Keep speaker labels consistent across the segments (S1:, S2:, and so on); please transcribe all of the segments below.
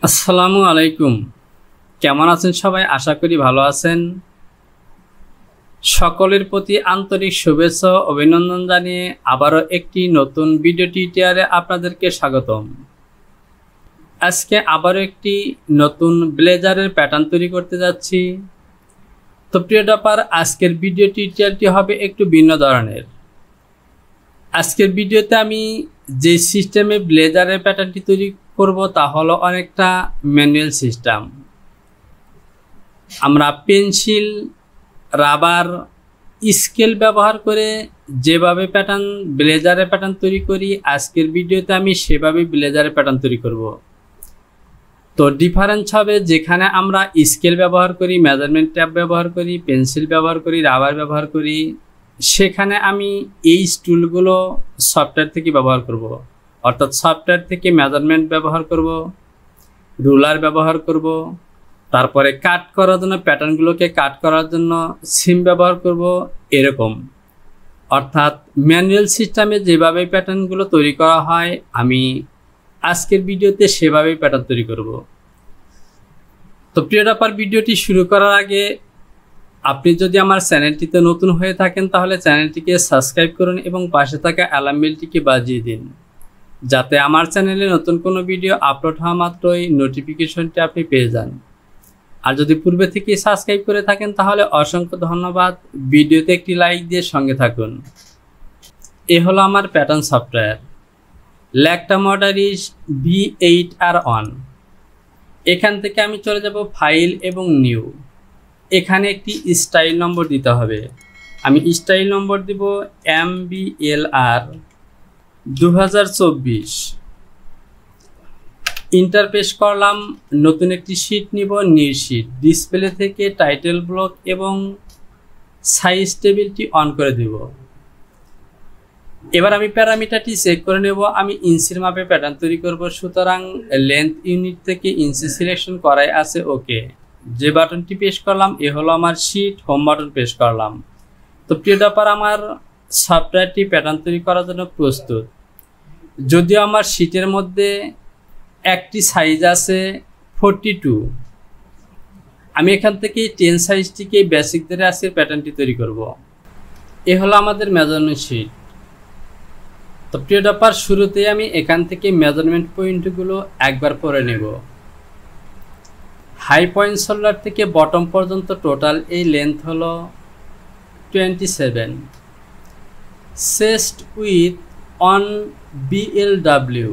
S1: আসসালামু আলাইকুম। কেমন আছেন সবাই? আশা করি ভালো আছেন। সকলের প্রতি আন্তরিক শুভেচ্ছা ও অভিনন্দন জানিয়ে আবারও একটি নতুন ভিডিও টিউটোরিয়ালে আপনাদেরকে স্বাগতম। আজকে আবারও একটি নতুন ব্লেজারের প্যাটার্ন তৈরি করতে যাচ্ছি। তো প্রিয় ডপার, আজকের ভিডিও টিউটোরিয়ালটি হবে একটু ভিন্ন ধরনের। আজকের ভিডিওতে আমি যে সিস্টেমে ব্লেজারের প্যাটার্নটি তৈরি করব তা হলো অনেকটা ম্যানুয়াল সিস্টেম। আমরা পেন্সিল, রাবার, স্কেল ব্যবহার করে যেভাবে ব্লেজারের প্যাটার্ন তৈরি করি, আজকের ভিডিওতে আমি সেভাবে ব্লেজারের প্যাটার্ন তৈরি করব। তো ডিফারেন্স হবে, যেখানে আমরা স্কেল ব্যবহার করি, মেজারমেন্ট ট্যাপ ব্যবহার করি, পেন্সিল ব্যবহার করি, রাবার ব্যবহার করি, সেখানে আমি এই টুলগুলো সফটওয়্যার থেকে ব্যবহার করব। অর্থাৎ সফটওয়্যার থেকে মেজারমেন্ট ব্যবহার করব, রুলার ব্যবহার করব, তারপরে কাট করার জন্য প্যাটার্নগুলোকে কাট করার জন্য সিম ব্যবহার করব, এরকম। অর্থাৎ ম্যানুয়াল সিস্টেমে যেভাবে প্যাটার্নগুলো তৈরি করা হয়, আমি আজকের ভিডিওতে সেভাবেই প্যাটার্ন তৈরি করব। তো প্রিয় ডপার, ভিডিওটি শুরু করার আগে আপনি যদি আমার চ্যানেলটিতে নতুন হয়ে থাকেন তাহলে চ্যানেলটিকে সাবস্ক্রাইব করুন এবং পাশে থাকা অ্যালার্ম বেলটিকে বাজিয়ে দিন, যাতে আমার চ্যানেলে নতুন কোনো ভিডিও আপলোড হওয়া মাত্রই নোটিফিকেশনটি আপনি পেয়ে যান। আর যদি পূর্বে থেকে সাবস্ক্রাইব করে থাকেন তাহলে অসংখ্য ধন্যবাদ। ভিডিওতে একটি লাইক দিয়ে সঙ্গে থাকুন। এ হলো আমার প্যাটার্ন সফটওয়্যার। ল্যাকটা মডারিস V8R1। এখান থেকে আমি চলে যাব ফাইল এবং নিউ। এখানে একটি স্টাইল নম্বর দিতে হবে। আমি স্টাইল নম্বর দিব MBLR 2024। ইন্টারপেস করলাম। নতুন একটি শীট নিব, নিউ শীট। ডিসপ্লে থেকে টাইটেল ব্লক এবং সাইজ টেবিলটি অন করে দেব। এবার আমি প্যারামিটারটি চেক করে নেব। আমি ইঞ্চির মাপে প্যাটার্ন তৈরি করব, সুতরাং লেন্থ ইউনিট থেকে ইঞ্চি সিলেকশন করাই আছে। ওকে, যে বাটনটি প্রেস করলাম এ হলো আমার শীট। হোম বাটন প্রেস করলাম। তো প্রিয় ডপার, আমার সফটওয়্যারটি প্যাটার্ন তৈরি করার জন্য প্রস্তুত। যদিও আমার শীটের মধ্যে একটি সাইজ আছে 42, আমি এখান থেকে 10 সাইজটিকে বেসিক ধরে আজকে প্যাটার্নটি তৈরি করব। এ হলো আমাদের মেজারমেন্ট শীট। তো প্রিয় ডপার, শুরুতে আমি এখান থেকে মেজারমেন্ট পয়েন্টগুলো একবার পরে নেব। হাই পয়েন্ট শোল্ডার থেকে বটম পর্যন্ত টোটাল এই লেন্থ হলো 27। চেস্ট উইথ অন BLW,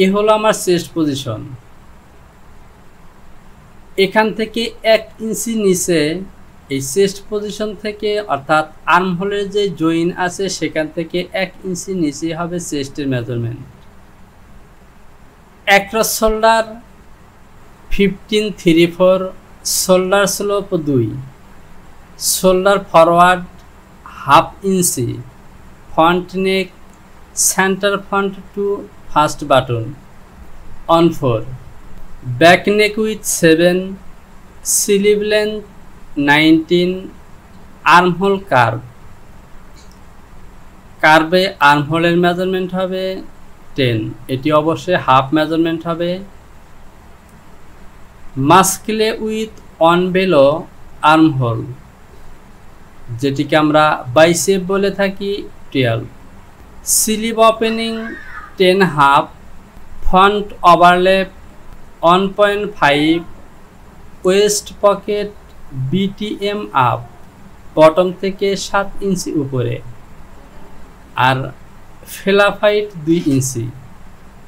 S1: এ হলো আমার চেস্ট পজিশন। এখান থেকে 1 ইঞ্চি নিচে এই চেস্ট পজিশন থেকে, অর্থাৎ আর্ম হোলের যে জয়েন আছে সেখান থেকে 1 ইঞ্চি নিচে হবে চেস্টের measurement. Across shoulder 15-3/4, shoulder slope 2, shoulder forward 1/2 inch, front neck centre front to first button on 4, back neck with 7, sleeve length 19, armhole কার্ভে আর্মহোলের মেজারমেন্ট হবে 10, এটি অবশ্যই হাফ মেজারমেন্ট হবে। মাস্কেলে উইথ অন বেলো আর্মহোল, যেটিকে আমরা বাইসেপ বলে থাকি, 12, sleeve opening 10/2, front overlap 1.5, waist pocket BTM up, bottom থেকে 7 ইঞ্চি উপরে, আর ফেলাফাইট 2 ইঞ্চি।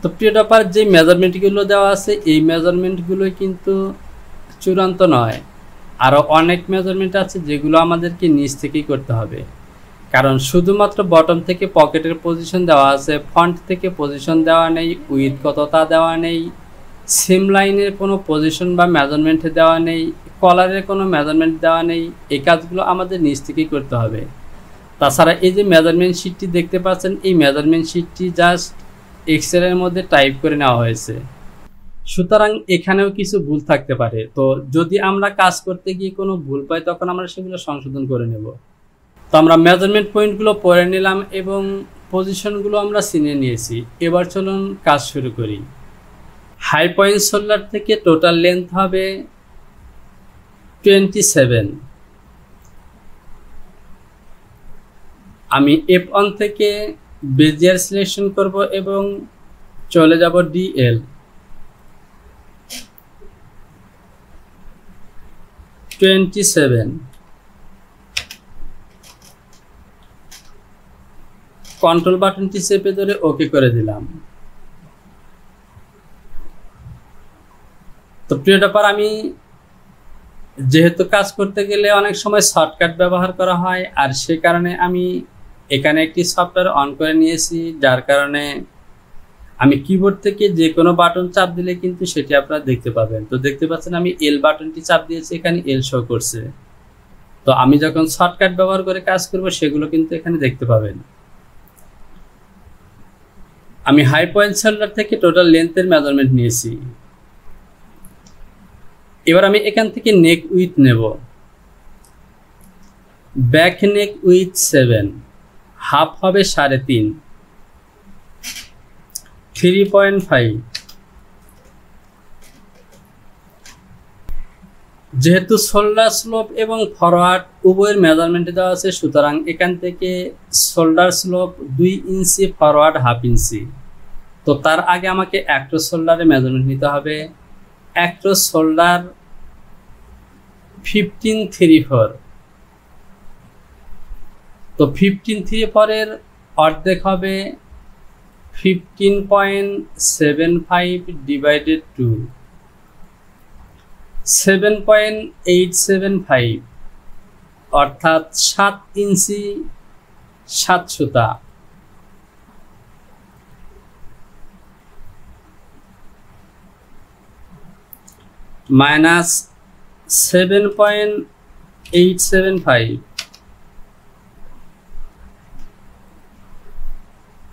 S1: তো প্রিয় ডপার, যে মেজারমেন্টগুলো দেওয়া আছে এই মেজারমেন্টগুলো কিন্তু চূড়ান্ত নয়। আরও অনেক মেজারমেন্ট আছে যেগুলো আমাদেরকে নিচ থেকেই করতে হবে, কারণ শুধুমাত্র বটম থেকে পকেটের পজিশন দেওয়া আছে, ফ্রন্ট থেকে পজিশন দেওয়া নেই, উইথ কতটা দেওয়া নেই, সিম লাইনের কোনো পজিশন বা মেজারমেন্ট দেওয়া নেই, কলারের কোনো মেজারমেন্ট দেওয়া নেই। এই কাজগুলো আমাদের নিচ থেকেই করতে হবে। তাছাড়া এই যে মেজারমেন্ট শিটটি দেখতে পাচ্ছেন, এই মেজারমেন্ট শিটটি জাস্ট এক্সেলের মধ্যে টাইপ করে নেওয়া হয়েছে, সুতরাং এখানেও কিছু ভুল থাকতে পারে। তো যদি আমরা কাজ করতে গিয়ে কোনো ভুল পাই তখন আমরা সেগুলো সংশোধন করে নেব। তো আমরা মেজারমেন্ট পয়েন্টগুলো পরে নিলাম এবং পজিশনগুলো আমরা চিনে নিয়েছি। এবার চলুন কাজ শুরু করি। হাই পয়েন্ট শোল্ডার থেকে টোটাল লেন্থ হবে 27। আমি F1 থেকে বেজিয়ার সিলেকশন করব এবং চলে যাব DL। কন্ট্রোল বাটনটি চেপে ধরে ওকে করে দিলাম। তো প্রিয় টপার, আমি যেহেতু কাজ করতে গেলে অনেক সময় শর্টকাট ব্যবহার করা হয়, আর সে কারণে আমি এখানে একটি সফটওয়্যার অন করে নিয়েছি, যার কারণে আমি কিবোর্ড থেকে যে কোনো বাটন চাপ দিলে কিন্তু সেটি আপনারা দেখতে পাবেন। তো দেখতে পাচ্ছেন আমি এল বাটনটি চাপ দিয়েছি, এখানে এল শো করছে। তো আমি যখন শর্টকাট ব্যবহার করে কাজ করব সেগুলো কিন্তু এখানে দেখতে পাবেন। আমি হাই পয়েন্ট শোল্ডার থেকে টোটাল লেন্থের মেজারমেন্ট নিয়েছি। এবার আমি এখান থেকে নেক উইথ নেব। ব্যাক নেক উইথ 7, হাফ হবে 3.5, 3.5। যেহেতু শোল্ডার স্লোপ এবং ফরওয়ার্ড উভয়ের মেজারমেন্টে দেওয়া আছে, সুতরাং এখান থেকে শোল্ডার স্লোপ 2 ইঞ্চি, ফরওয়ার্ড 1/2 ইঞ্চি। তো তার আগে আমাকে অ্যাক্টর শোল্ডারের মেজারমেন্ট নিতে হবে। Actor shoulder 15.34। তো 15.34 এর অর্ধেক হবে 15.75 ডিভাইডেড টু 7.875, অর্থাৎ 7 ইঞ্চি 7 সুতা। মাইনাস 7.875,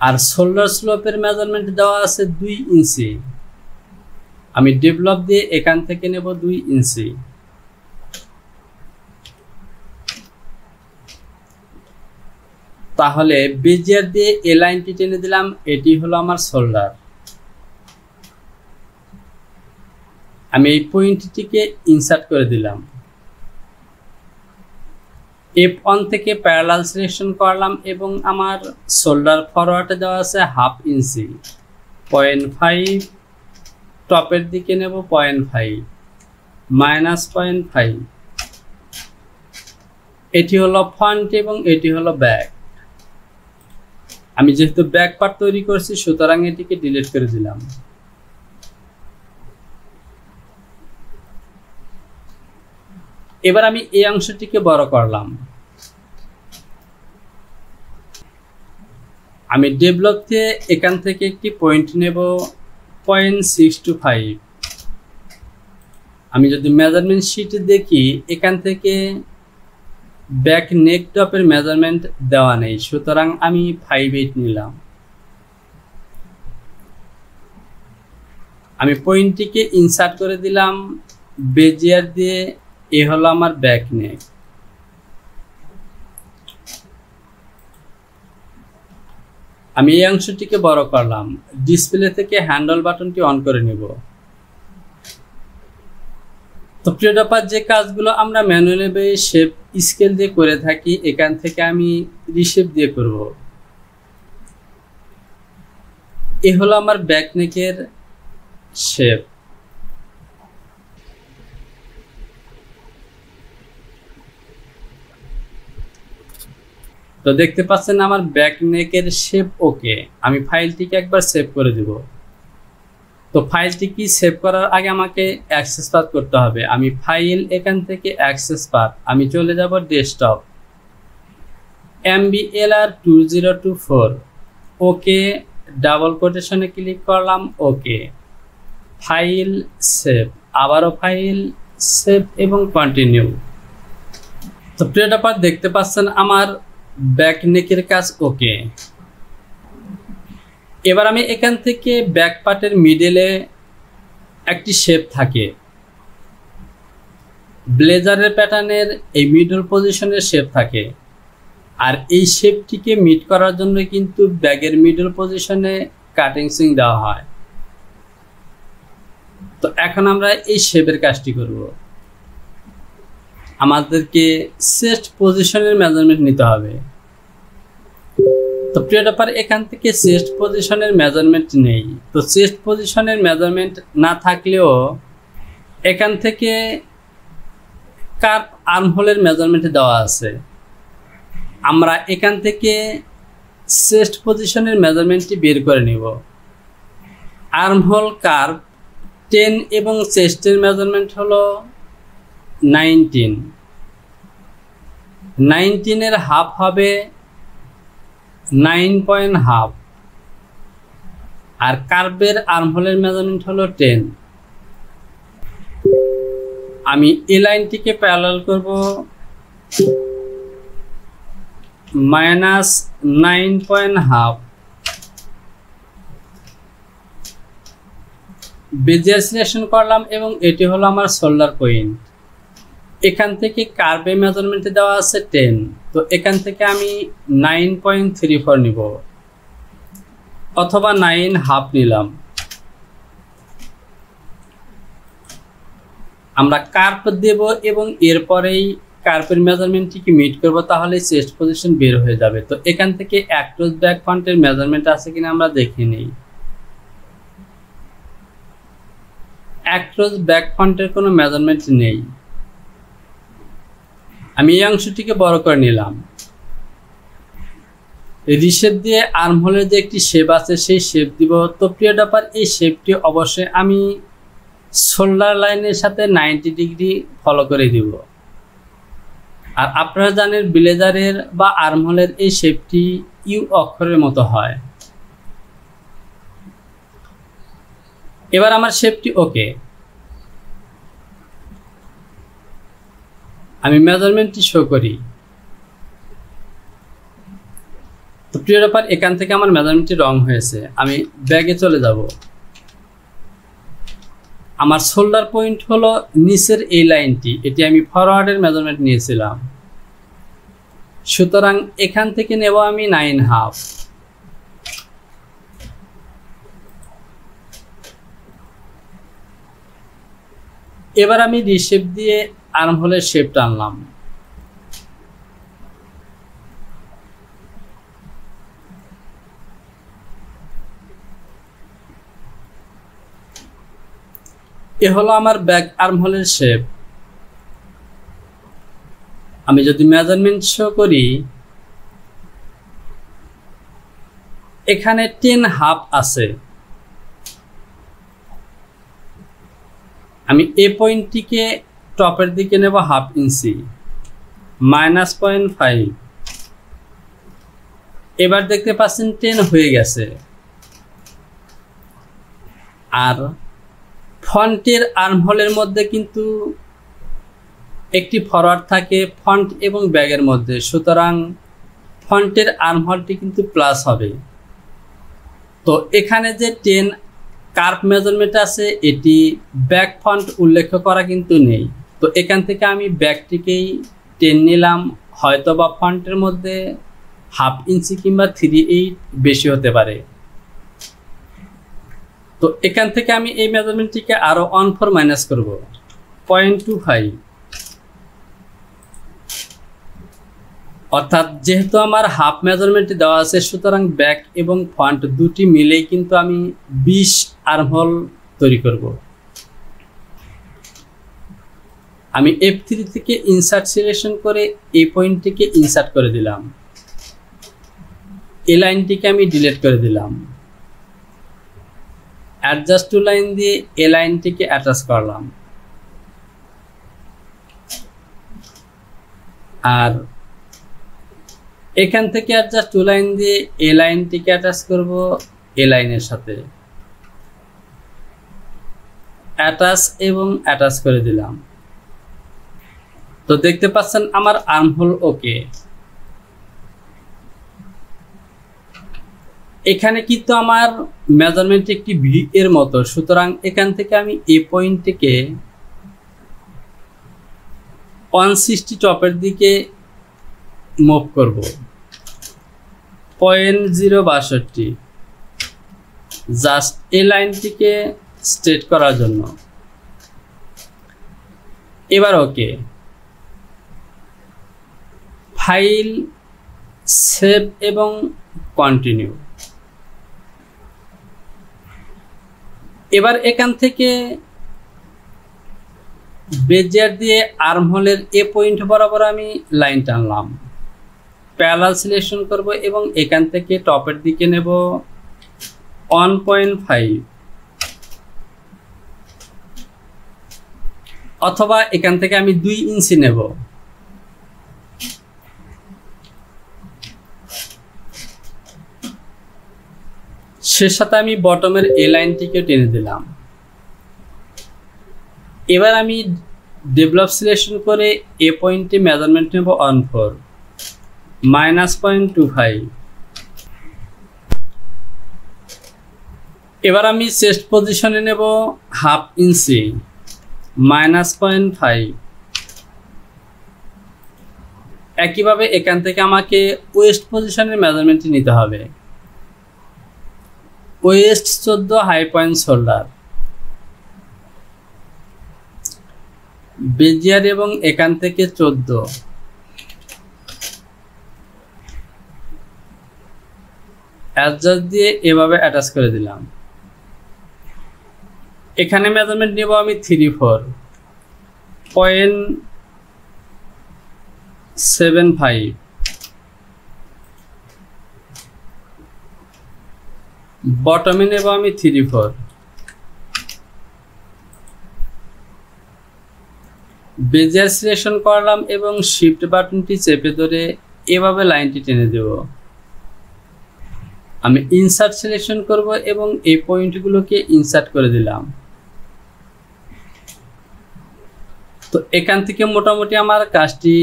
S1: আর শোল্ডার স্লোপের মেজারমেন্ট দেওয়া আছে 2 ইঞ্চি। আমি ডেভেলপ দিয়ে এখান থেকে নেব 2 ইঞ্চি। তাহলে বেজিয়ার দিয়ে এ লাইনটি টেনে দিলাম, এটি হলো আমার শোল্ডার। আমি এই পয়েন্টটিকে ইনসার্ট করে দিলাম। F1 থেকে প্যারালাল সিলেকশন করলাম এবং আমার শোল্ডার ফরওয়ার্ডে দেওয়া আছে 1/2 ইঞ্চি, 0.5, টপের দিকে নেব 0.5, মাইনাস 0.5। এটি হলো ফ্রন্ট এবং এটি হলো ব্যাক। আমি যেহেতু ব্যাক পার্ট তৈরি করছি, সুতরাং এটিকে ডিলিট করে দিলাম। এবার আমি এই অংশটিকে বড় করলাম। আমি ডেভেলপ দিয়ে এখান থেকে একটি পয়েন্ট নেব 0.625। আমি যদি মেজারমেন্ট শিটে দেখি, এখান থেকে ব্যাক নেক টপের মেজারমেন্ট দেওয়া নেই, সুতরাং আমি 5.8 নিলাম। আমি পয়েন্টটিকে ইনসার্ট করে দিলাম বেজিয়ার দিয়ে। এ হলো আমার ব্যাক নেক। আমি এই অংশটিকে বড় করলাম। ডিসপ্লে থেকে হ্যান্ডল বাটনটি অন করে নেব। তো প্রিয় টপার, যে কাজগুলো আমরা ম্যানুয়ালি বা শেপ স্কেল দিয়ে করে থাকি, এখান থেকে আমি রিশেপ দিয়ে করব। এ হলো আমার ব্যাক নেকের শেপ। তো দেখতে পাচ্ছেন আমার ব্যাক নেকের শেপ ওকে। আমি ফাইলটিকে একবার সেভ করে দেব। তো ফাইলটি কি সেভ করার আগে আমাকে অ্যাক্সেস পাথ করতে হবে। আমি ফাইল, এখান থেকে অ্যাক্সেস পাথ, আমি চলে যাব ডেস্কটপ, MBLR2024, ওকে, ডাবল কোটেশনে ক্লিক করলাম, ওকে, ফাইল সেভ, আবারও ফাইল সেভ এবং কন্টিনিউ। তো প্রিয় টপার, দেখতে পাচ্ছেন আমার ব্যাক নেকের কাজ ওকে। এবার আমি এখান থেকে ব্যাক পার্টের মিডলে একটি শেপ থাকে, ব্লেজারের প্যাটার্নের এই মিডল পজিশনের শেপ থাকে, আর এই শেপটিকে মিট করার জন্য কিন্তু ব্যাগের মিডল পজিশনে কাটিং সুইং দেওয়া হয়। তো এখন আমরা এই শেপের কাজটি করব। আমাদেরকে চেস্ট পজিশনের মেজারমেন্ট নিতে হবে। তো প্রিয় ব্যাপার, এখান থেকে চেস্ট পজিশনের মেজারমেন্ট নেই। তো চেস্ট পজিশনের মেজারমেন্ট না থাকলেও এখান থেকে কার্ভ আর্মহোলের মেজারমেন্ট দেওয়া আছে। আমরা এখান থেকে চেস্ট পজিশনের মেজারমেন্টটি বের করে নিব। আর্মহোল কার্ভ 10 এবং চেস্টের মেজারমেন্ট হলো 19। 19-এর হাফ হবে 9.5 আর কার্ভের আর্মহোলের মেজারমেন্ট হলো 10। আমি এই লাইনটিকে প্যারালাল করব -9.5 বেজিয়ার সিলেকশন করলাম এবং এটি হলো আমার শোল্ডার পয়েন্ট। এখান থেকে কার্ভে মেজারমেন্টে দেওয়া আছে 10। তো এখান থেকে আমি 9.34 নিব অথবা 9.5 নিলাম। আমরা কার্ভ দেব এবং এরপরেই কার্ভের মেজারমেন্টটিকে মিট করব, তাহলে চেস্ট পজিশন বের হয়ে যাবে। তো এখান থেকে অ্যাক্রস ব্যাক ফ্রন্টের মেজারমেন্ট আছে কিনা আমরা দেখে নিই। অ্যাক্রস ব্যাক ফ্রন্টের কোনো মেজারমেন্ট নেই। আমি এই অংশটিকে বড় করে নিলাম। রিশেপ দিয়ে আর্মহোলের যে একটি শেপ আছে সেই শেপ দিব। তো প্রিয় ব্যাপার, এই শেপটি অবশ্যই আমি শোল্ডার লাইনের সাথে 90 ডিগ্রি ফলো করে দিব। আর আপনারা জানেন ব্লেজারের বা আর্মহোলের এই শেপটি ইউ অক্ষরের মতো হয়। এবার আমার শেপটি ওকে। আমি মেজারমেন্টটি শো করি। তো প্রিয় ব্যাপার, এখান থেকে আমার মেজারমেন্টটি রং হয়েছে। আমি ব্যাগে চলে যাব। আমার শোল্ডার পয়েন্ট হলো নিচের এই লাইনটি, এটি আমি ফরওয়ার্ডের মেজারমেন্ট নিয়েছিলাম। সুতরাং এখান থেকে নেব আমি 9.5। এবার আমি রিশেপ দিয়ে আর্মহোলের শেপ টানলাম। এ হলো আমার ব্যাক আর্মহোলের শেপ। আমি যদি মেজারমেন্ট শো করি, এখানে 10.5 আছে। আমি এই পয়েন্টটিকে টপের দিকে নেব 1/2 ইঞ্চি, -0.5। এবার দেখতে পাচ্ছেন 10 হয়ে গেছে। আর ফ্রন্টের আর্মহোলের মধ্যে কিন্তু একটি ফরওয়ার্ড থাকে ফ্রন্ট এবং ব্যাগের মধ্যে, সুতরাং ফ্রন্টের আর্মহোলটি কিন্তু প্লাস হবে। তো এখানে যে 10 কার্ভ মেজারমেন্ট আছে এটি ব্যাক ফ্রন্ট উল্লেখ করা কিন্তু নেই। তো এখান থেকে আমি ব্যাকটিকেই 10 নিলাম, হয়তো বা ফ্রন্টের মধ্যে 1/2 ইঞ্চি কিংবা 3/8 বেশি হতে পারে। তো এখান থেকে আমি এই মেজারমেন্টটিকে আরো 1/4 মাইনাস করব, 0.25। অর্থাৎ যেহেতু আমার হাফ মেজারমেন্ট দেওয়া আছে, সুতরাং ব্যাক এবং ফ্রন্ট দুটি মিলেই কিন্তু আমি 20 আর্মহোল তৈরি করব। আমি F3 থেকে ইনসার্ট সিলেকশন করে এই পয়েন্টটিকে ইনসার্ট করে দিলাম। এই লাইনটিকে আমি ডিলিট করে দিলাম। অ্যাডজাস্ট টু লাইন দিয়ে এই লাইনটিকে অ্যাটাচ করলাম। আর এখান থেকে অ্যাডজাস্ট টু লাইন দিয়ে এই লাইনটিকে অ্যাটাচ করব এই লাইনের সাথে। অ্যাটাচ এবং অ্যাটাচ করে দিলাম। তো দেখতে পাচ্ছেন আমার আর্মহোল ওকে। এখানে কিন্তু আমার মেজারমেন্ট একটি ভি এর মতো, সুতরাং এখান থেকে আমি এই পয়েন্টটিকে 160 টপের দিকে মুভ করব, 0.62, জাস্ট এই লাইনটিকে স্ট্রেট করার জন্য। এবার ওকে, ফাইল, সেভ এবং কন্টিনিউ। এবার এখান থেকে বেজিয়ার দিয়ে আর্মহোলের এ পয়েন্ট বরাবর আমি লাইন টানলাম, প্যারালাল সিলেকশন করব এবং এখান থেকে টপের দিকে নেব 1.5 অথবা এখান থেকে আমি 2 ইঞ্চি নেব। সে সাথে আমি বটমের এই লাইনটিকে টেনে দিলাম। এবার আমি ডেভেলপ সিলেকশন করে এ পয়েন্টে মেজারমেন্ট নেব 14 -0.25। এবার আমি চেস্ট পজিশনে নেব 1/2 ইঞ্চি -0.5। একইভাবে এখান থেকে আমাকে ওয়েস্ট পজিশনের মেজারমেন্টটি নিতে হবে। ওয়েস্ট 14, হাই পয়েন্ট শোল্ডার, বেজিয়ার এবং এখান থেকে 14। অ্যাডজাস্ট দিয়ে এভাবে অ্যাটাচ করে দিলাম। এখানে মেজারমেন্ট নেব আমি 34.75। বটমে নেব আমি 34। বেজিয়ার সিলেকশন করলাম এবং শিফট বাটনটি চেপে ধরে এভাবে লাইনটি টেনে দেব। আমি ইনসার্ট সিলেকশন করব এবং এই পয়েন্টগুলোকে ইনসার্ট করে দিলাম। তো এখান থেকে মোটামুটি আমার কাজটি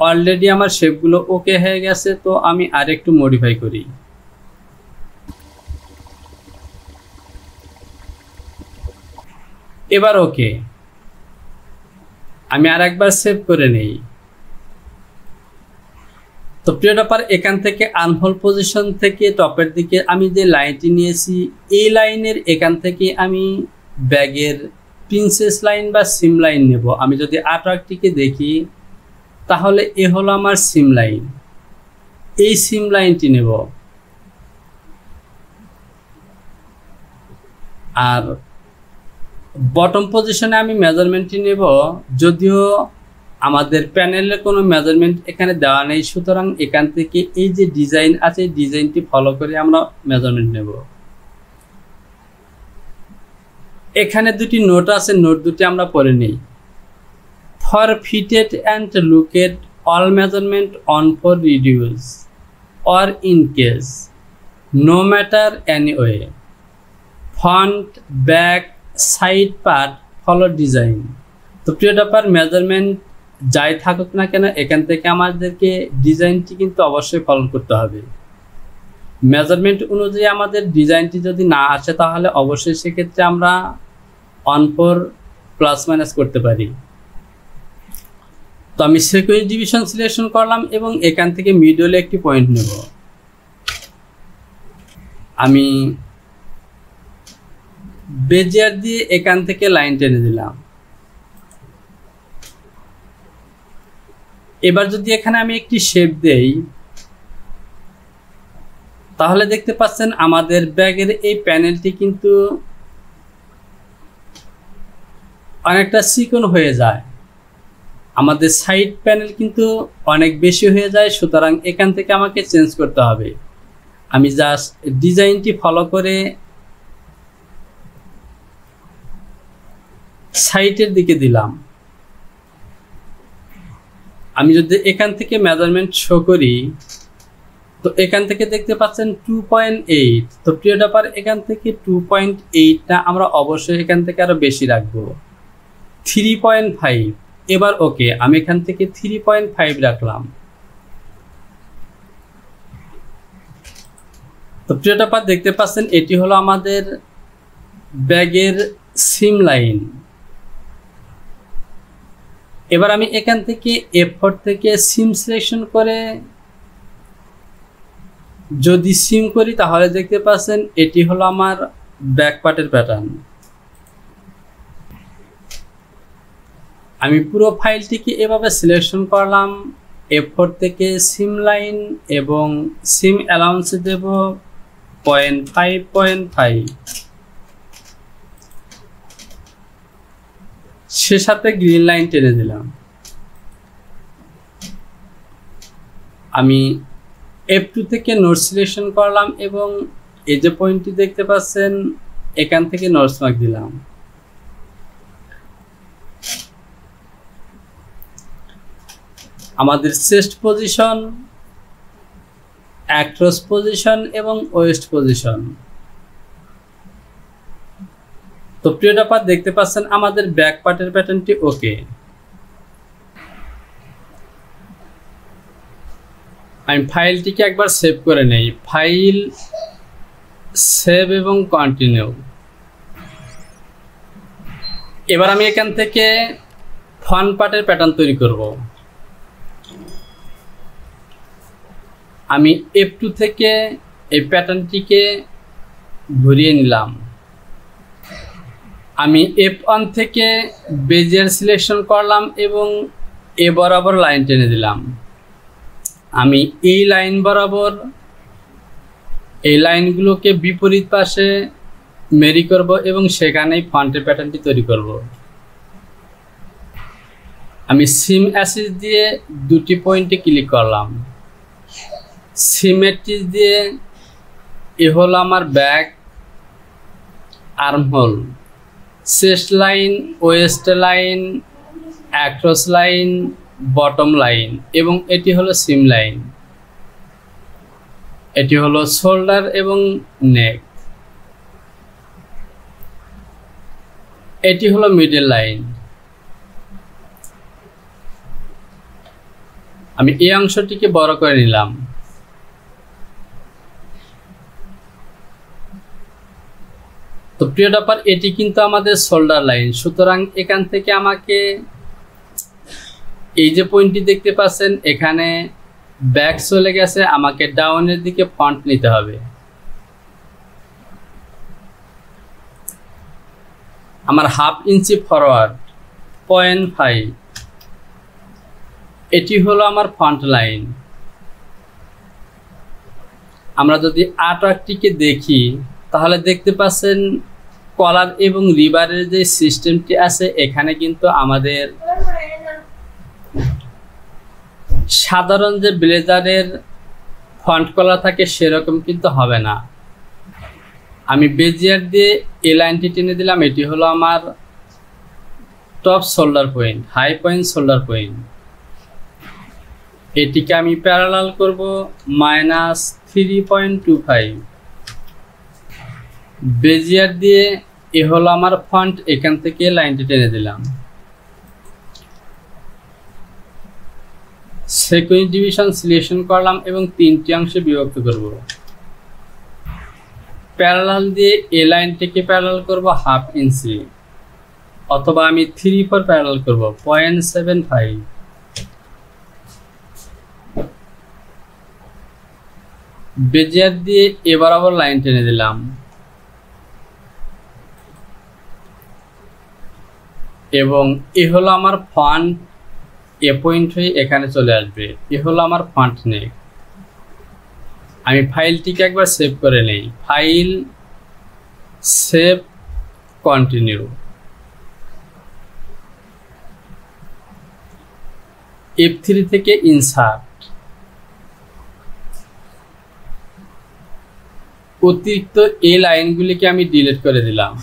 S1: অলরেডি আমার শেপগুলো ওকে হয়ে গেছে। তো আমি আরেকটু মডিফাই করি। এবার ওকে, আমি আরেকবার সেভ করে নেই। তো প্রিয় টপার, এখান থেকে আনহোল পজিশন থেকে টপের দিকে আমি যে লাইনটি নিয়েছি, এই লাইনের এখান থেকে আমি ব্যাগের প্রিন্সেস লাইন বা সিম লাইন নেব। আমি যদি আর্টওয়ার্কটিকে দেখি তাহলে এ হলো আমার সিম লাইন, এই সিম লাইনটি নেব। আর বটম পজিশনে আমি মেজারমেন্টটি নেব, যদিও আমাদের প্যানেলে কোনো মেজারমেন্ট এখানে দেওয়া নেই, সুতরাং এখান থেকে এই যে ডিজাইন আছে এই ডিজাইনটি ফলো করে আমরা মেজারমেন্ট নেব। এখানে দুটি নোট আছে, নোট দুটি আমরা পড়ে নেই। For fitted and locate all measurement on for reduce or in case no matter anyway front back side part follow design. তো প্রিয় টপার, মেজারমেন্ট যাই থাকুক না কেন এখান থেকে আমাদেরকে ডিজাইনটি কিন্তু অবশ্যই ফলো করতে হবে। মেজারমেন্ট অনুযায়ী আমাদের ডিজাইনটি যদি না আসে তাহলে অবশ্যই সেক্ষেত্রে আমরা অন ফর প্লাস মাইনাস করতে পারি। তো আমি সিকোয়েন্স ডিভিশন সিলেকশন করলাম এবং এখান থেকে মিডলে একটি পয়েন্ট নেব। আমি বেজিয়ার দিয়ে এখান থেকে লাইন টেনে দিলাম। এবার যদি এখানে আমি একটি শেপ দেই তাহলে দেখতে পাচ্ছেন আমাদের ব্যাগের এই প্যানেলটি কিন্তু অনেকটা চিকন হয়ে যায়, আমাদের সাইড প্যানেল কিন্তু অনেক বেশি হয়ে যায়। সুতরাং এখান থেকে আমাকে চেঞ্জ করতে হবে। আমি জাস্ট ডিজাইনটি ফলো করে সাইডের দিকে দিলাম। আমি যদি এখান থেকে মেজারমেন্ট শো করি তো এখান থেকে দেখতে পাচ্ছেন 2.8। তো প্রিয় টপার, এখান থেকে 2.8টা আমরা অবশ্যই এখান থেকে আরো বেশি রাখবো, 3.5। এবার ওকে, আমি এখান থেকে 3.5 রাখলাম। তো প্রিয় টপার, দেখতে পাচ্ছেন এটি হলো আমাদের ব্যাগের সিম লাইন। এবার আমি এখান থেকে F4 থেকে সিম সিলেকশন করে যদি সিম করি তাহলে দেখতে পাচ্ছেন এটি হলো আমার ব্যাক পার্টের প্যাটার্ন। আমি পুরো ফাইলটিকে এভাবে সিলেকশন করলাম। F4 থেকে সিম লাইন এবং সিম অ্যালাউন্সে দেব 0.5 সে সাথে গ্রিন লাইন টেনে দিলাম। আমি F2 থেকে নোড সিলেকশন করলাম এবং এই যে পয়েন্টটি দেখতে পাচ্ছেন এখান থেকে নর্থ মার্ক দিলাম। আমাদের চেস্ট পজিশন, অ্যাক্রস পজিশন এবং ওয়েস্ট পজিশন। তো প্রিয় ডাপার দেখতে পাচ্ছেন আমাদের ব্যাক পার্টের প্যাটার্নটি ওকে। আমি ফাইলটিকে একবার সেভ করে নেই। ফাইল, সেভ এবং কন্টিনিউ। এবার আমি এখান থেকে ফ্রন্ট পার্টের প্যাটার্ন তৈরি করব। আমি F2 থেকে এই প্যাটার্নটিকে ঘুরিয়ে নিলাম। আমি F1 থেকে বেজিয়ার সিলেকশন করলাম এবং এ বরাবর লাইন টেনে দিলাম। আমি এই লাইন বরাবর এই লাইনগুলোকে বিপরীত পাশে মেরি করব এবং সেখানেই ফ্রন্টের প্যাটার্নটি তৈরি করব। আমি সিম অ্যাসিস দিয়ে দুটি পয়েন্টে ক্লিক করলাম। সিমেট্রিক দিয়ে এ হলো আমার back arm whole, chest line, West line, across line, bottom line এবং এটি হলো সিম লাইন। এটি হলো শোল্ডার এবং নেক। এটি হলো মিডল লাইন। আমি এই অংশটিকে বড় করে নিলাম। তো প্রিয় ডাপার এটি কিন্তু আমাদের শোল্ডার লাইন। সুতরাং এখান থেকে আমাকে এই যে পয়েন্টটি দেখতে পাচ্ছেন এখানে ব্যাক চলে গেছে, আমাকে ডাউনের দিকে ফ্রন্ট নিতে হবে। আমার 1/2 ইঞ্চি ফরওয়ার্ড 0.5, এটি হলো আমার ফ্রন্ট লাইন। আমরা যদি আর্টওয়ার্কটিকে দেখি তাহলে দেখতে পাচ্ছেন কলার এবং রিবারের যে সিস্টেমটি আছে এখানে কিন্তু আমাদের সাধারণ যে ব্লেজারের ফ্রন্ট কলার থাকে সেরকম কিন্তু হবে না। আমি বেজিয়ার দিয়ে এই লাইনটি টেনে দিলাম। এটি হলো আমার top shoulder point, high point shoulder point. এটিকে আমি প্যারালাল করব -3.25। বেজিয়ার দিয়ে এ হলো আমার ফ্রন্ট, এখান থেকে লাইনটি টেনে দিলাম। সেকেন্ড ডিভিশন সিলেকশন করলাম এবং 3টি অংশে বিভক্ত করব। প্যারালাল দিয়ে এই লাইনটিকে প্যারালাল করব 1/2 ইঞ্চি, অথবা আমি 3/4 প্যারালাল করব 0.75। বেজিয়ার দিয়ে এ বরাবর লাইন টেনে দিলাম এবং এ হলো আমার ফ্রন্ট। এ পয়েন্ট হয়ে এখানে চলে আসবে। এ হলো আমার ফ্রন্ট নেক। আমি ফাইলটিকে একবার সেভ করে নেই। File, save, continue. F3 থেকে ইনসার্ট। অতিরিক্ত এই লাইনগুলিকে আমি ডিলিট করে দিলাম।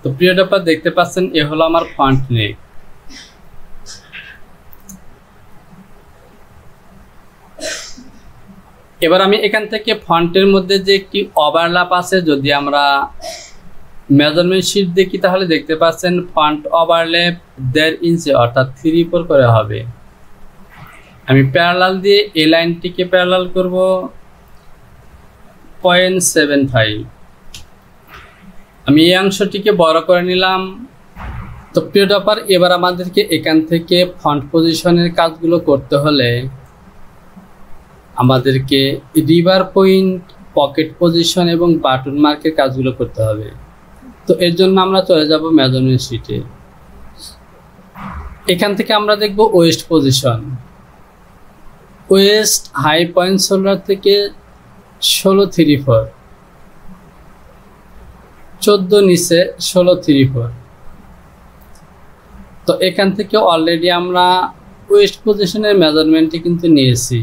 S1: তো প্রিয় ডাপার দেখতে পাচ্ছেন এ হলো আমার ফ্রন্ট নেক। এবার আমি এখান থেকে ফ্রন্টের মধ্যে যে একটি ওভারল্যাপ আছে, যদি আমরা মেজারমেন্ট শিট দেখি তাহলে দেখতে পাচ্ছেন ফ্রন্ট ওভারল্যাপ 1.5 ইঞ্চি অর্থাৎ 3/4 করে হবে। আমি প্যারালাল দিয়ে এই লাইনটিকে প্যারালাল করব 0.75। আমি এই অংশটিকে বড় করে নিলাম। তো প্রিয় ডাপার এবার আমাদেরকে এখান থেকে ফ্রন্ট পজিশনের কাজগুলো করতে হলে আমাদেরকে রিবার পয়েন্ট, পকেট পজিশন এবং বাটন মার্কের কাজগুলো করতে হবে। তো এর জন্য আমরা চলে যাব মেজারমেন্ট শিটে। এখান থেকে আমরা দেখব waist position. Waist high point shoulder থেকে 1634, 14 নিচে 1634। তো এখান থেকে অলরেডি আমরা ওয়েস্ট পজিশনের মেজারমেন্টটি কিন্তু নিয়েছি।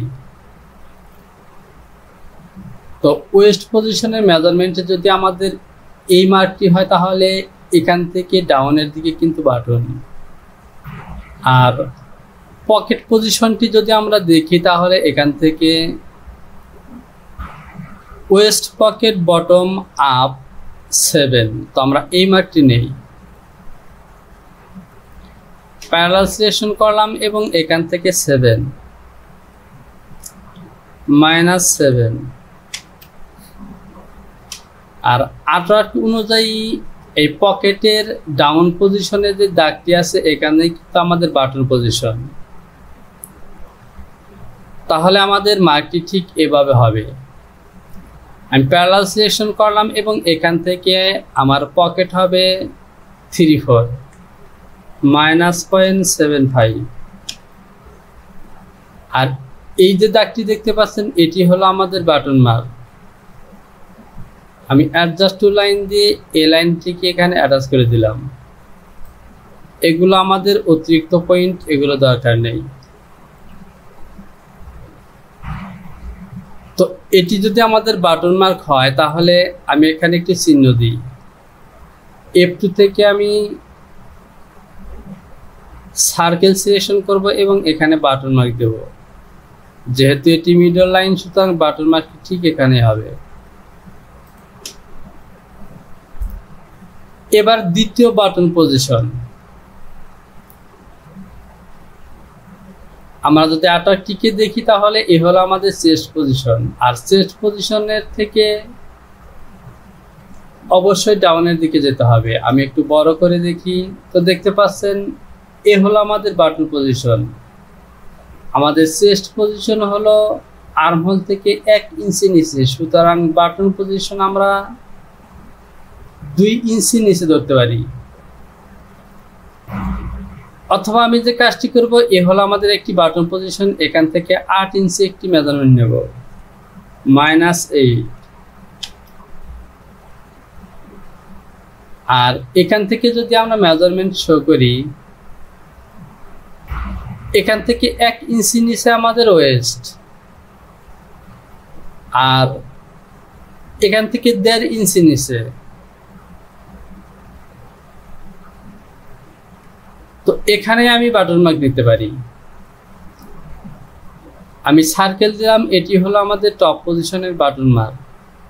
S1: তো ওয়েস্ট পজিশনের মেজারমেন্টে যদি আমাদের এই মার্কটি হয় তাহলে এখান থেকে ডাউনের দিকে কিন্তু বাটন। আর পকেট পজিশনটি যদি আমরা দেখি তাহলে এখান থেকে ওয়েস্ট পকেট বটম আপ 7। তো আমরা এই মার্কটি নেই, প্যারালাল সিলেকশন করলাম এবং এখান থেকে 7 -7। আর 18 অনুযায়ী এই পকেটের ডাউন পজিশনে যে দাগটি আছে এখানে কিন্তু আমাদের বাটন পজিশন। তাহলে আমাদের মার্কটি ঠিক এভাবে হবে। আমি প্যারালাল সিলেকশন করলাম এবং এখান থেকে আমার পকেট হবে 34 -0.75। আর এই যে দাগটি দেখতে পাচ্ছেন এটি হলো আমাদের বাটন মার্ক। আমি অ্যাডজাস্ট টু লাইন দিয়ে এই লাইনটিকে এখানে অ্যাটাচ করে দিলাম। এগুলো আমাদের অতিরিক্ত পয়েন্ট, এগুলো দরকার নেই। তো এটি যদি আমাদের বাটন মার্ক হয় তাহলে আমি এখানে একটি চিহ্ন দিই। F2 থেকে আমি সার্কেল সিলেকশন করব এবং এখানে বাটন মার্ক দেব। যেহেতু এটি মিডল লাইন সুতরাং বাটন মার্ক ঠিক এখানে হবে। এবার দ্বিতীয় বাটন পজিশন। আমরা যদি 18টিকে দেখি তাহলে এ হলো আমাদের চেস্ট পজিশন। আর চেস্ট পজিশনের থেকে অবশ্যই ডাউনের দিকে যেতে হবে। আমি একটু বড় করে দেখি, তো দেখতে পাচ্ছেন এ হলো আমাদের বাটন পজিশন। আমাদের চেস্ট পজিশন হলো আর্মহোল থেকে 1 ইঞ্চি নিচে, সুতরাং বাটন পজিশন আমরা 2 ইঞ্চি নিচে ধরতে পারি। অথবা আমি যে কাজটি করব, এ হলো আমাদের একটি বাটন পজিশন, এখান থেকে 8 ইঞ্চি একটি মেজারমেন্ট নেব, -8। আর এখান থেকে যদি আমরা মেজারমেন্ট শো করি, এখান থেকে 1 ইঞ্চি নিচে আমাদের ওয়েস্ট, আর এখান থেকে 1.5 ইঞ্চি নিচে। তো এখানে আমি বাটন মার্ক দিতে পারি। আমি সার্কেল দিলাম, এটি হলো আমাদের টপ পজিশনের বাটন মার্ক।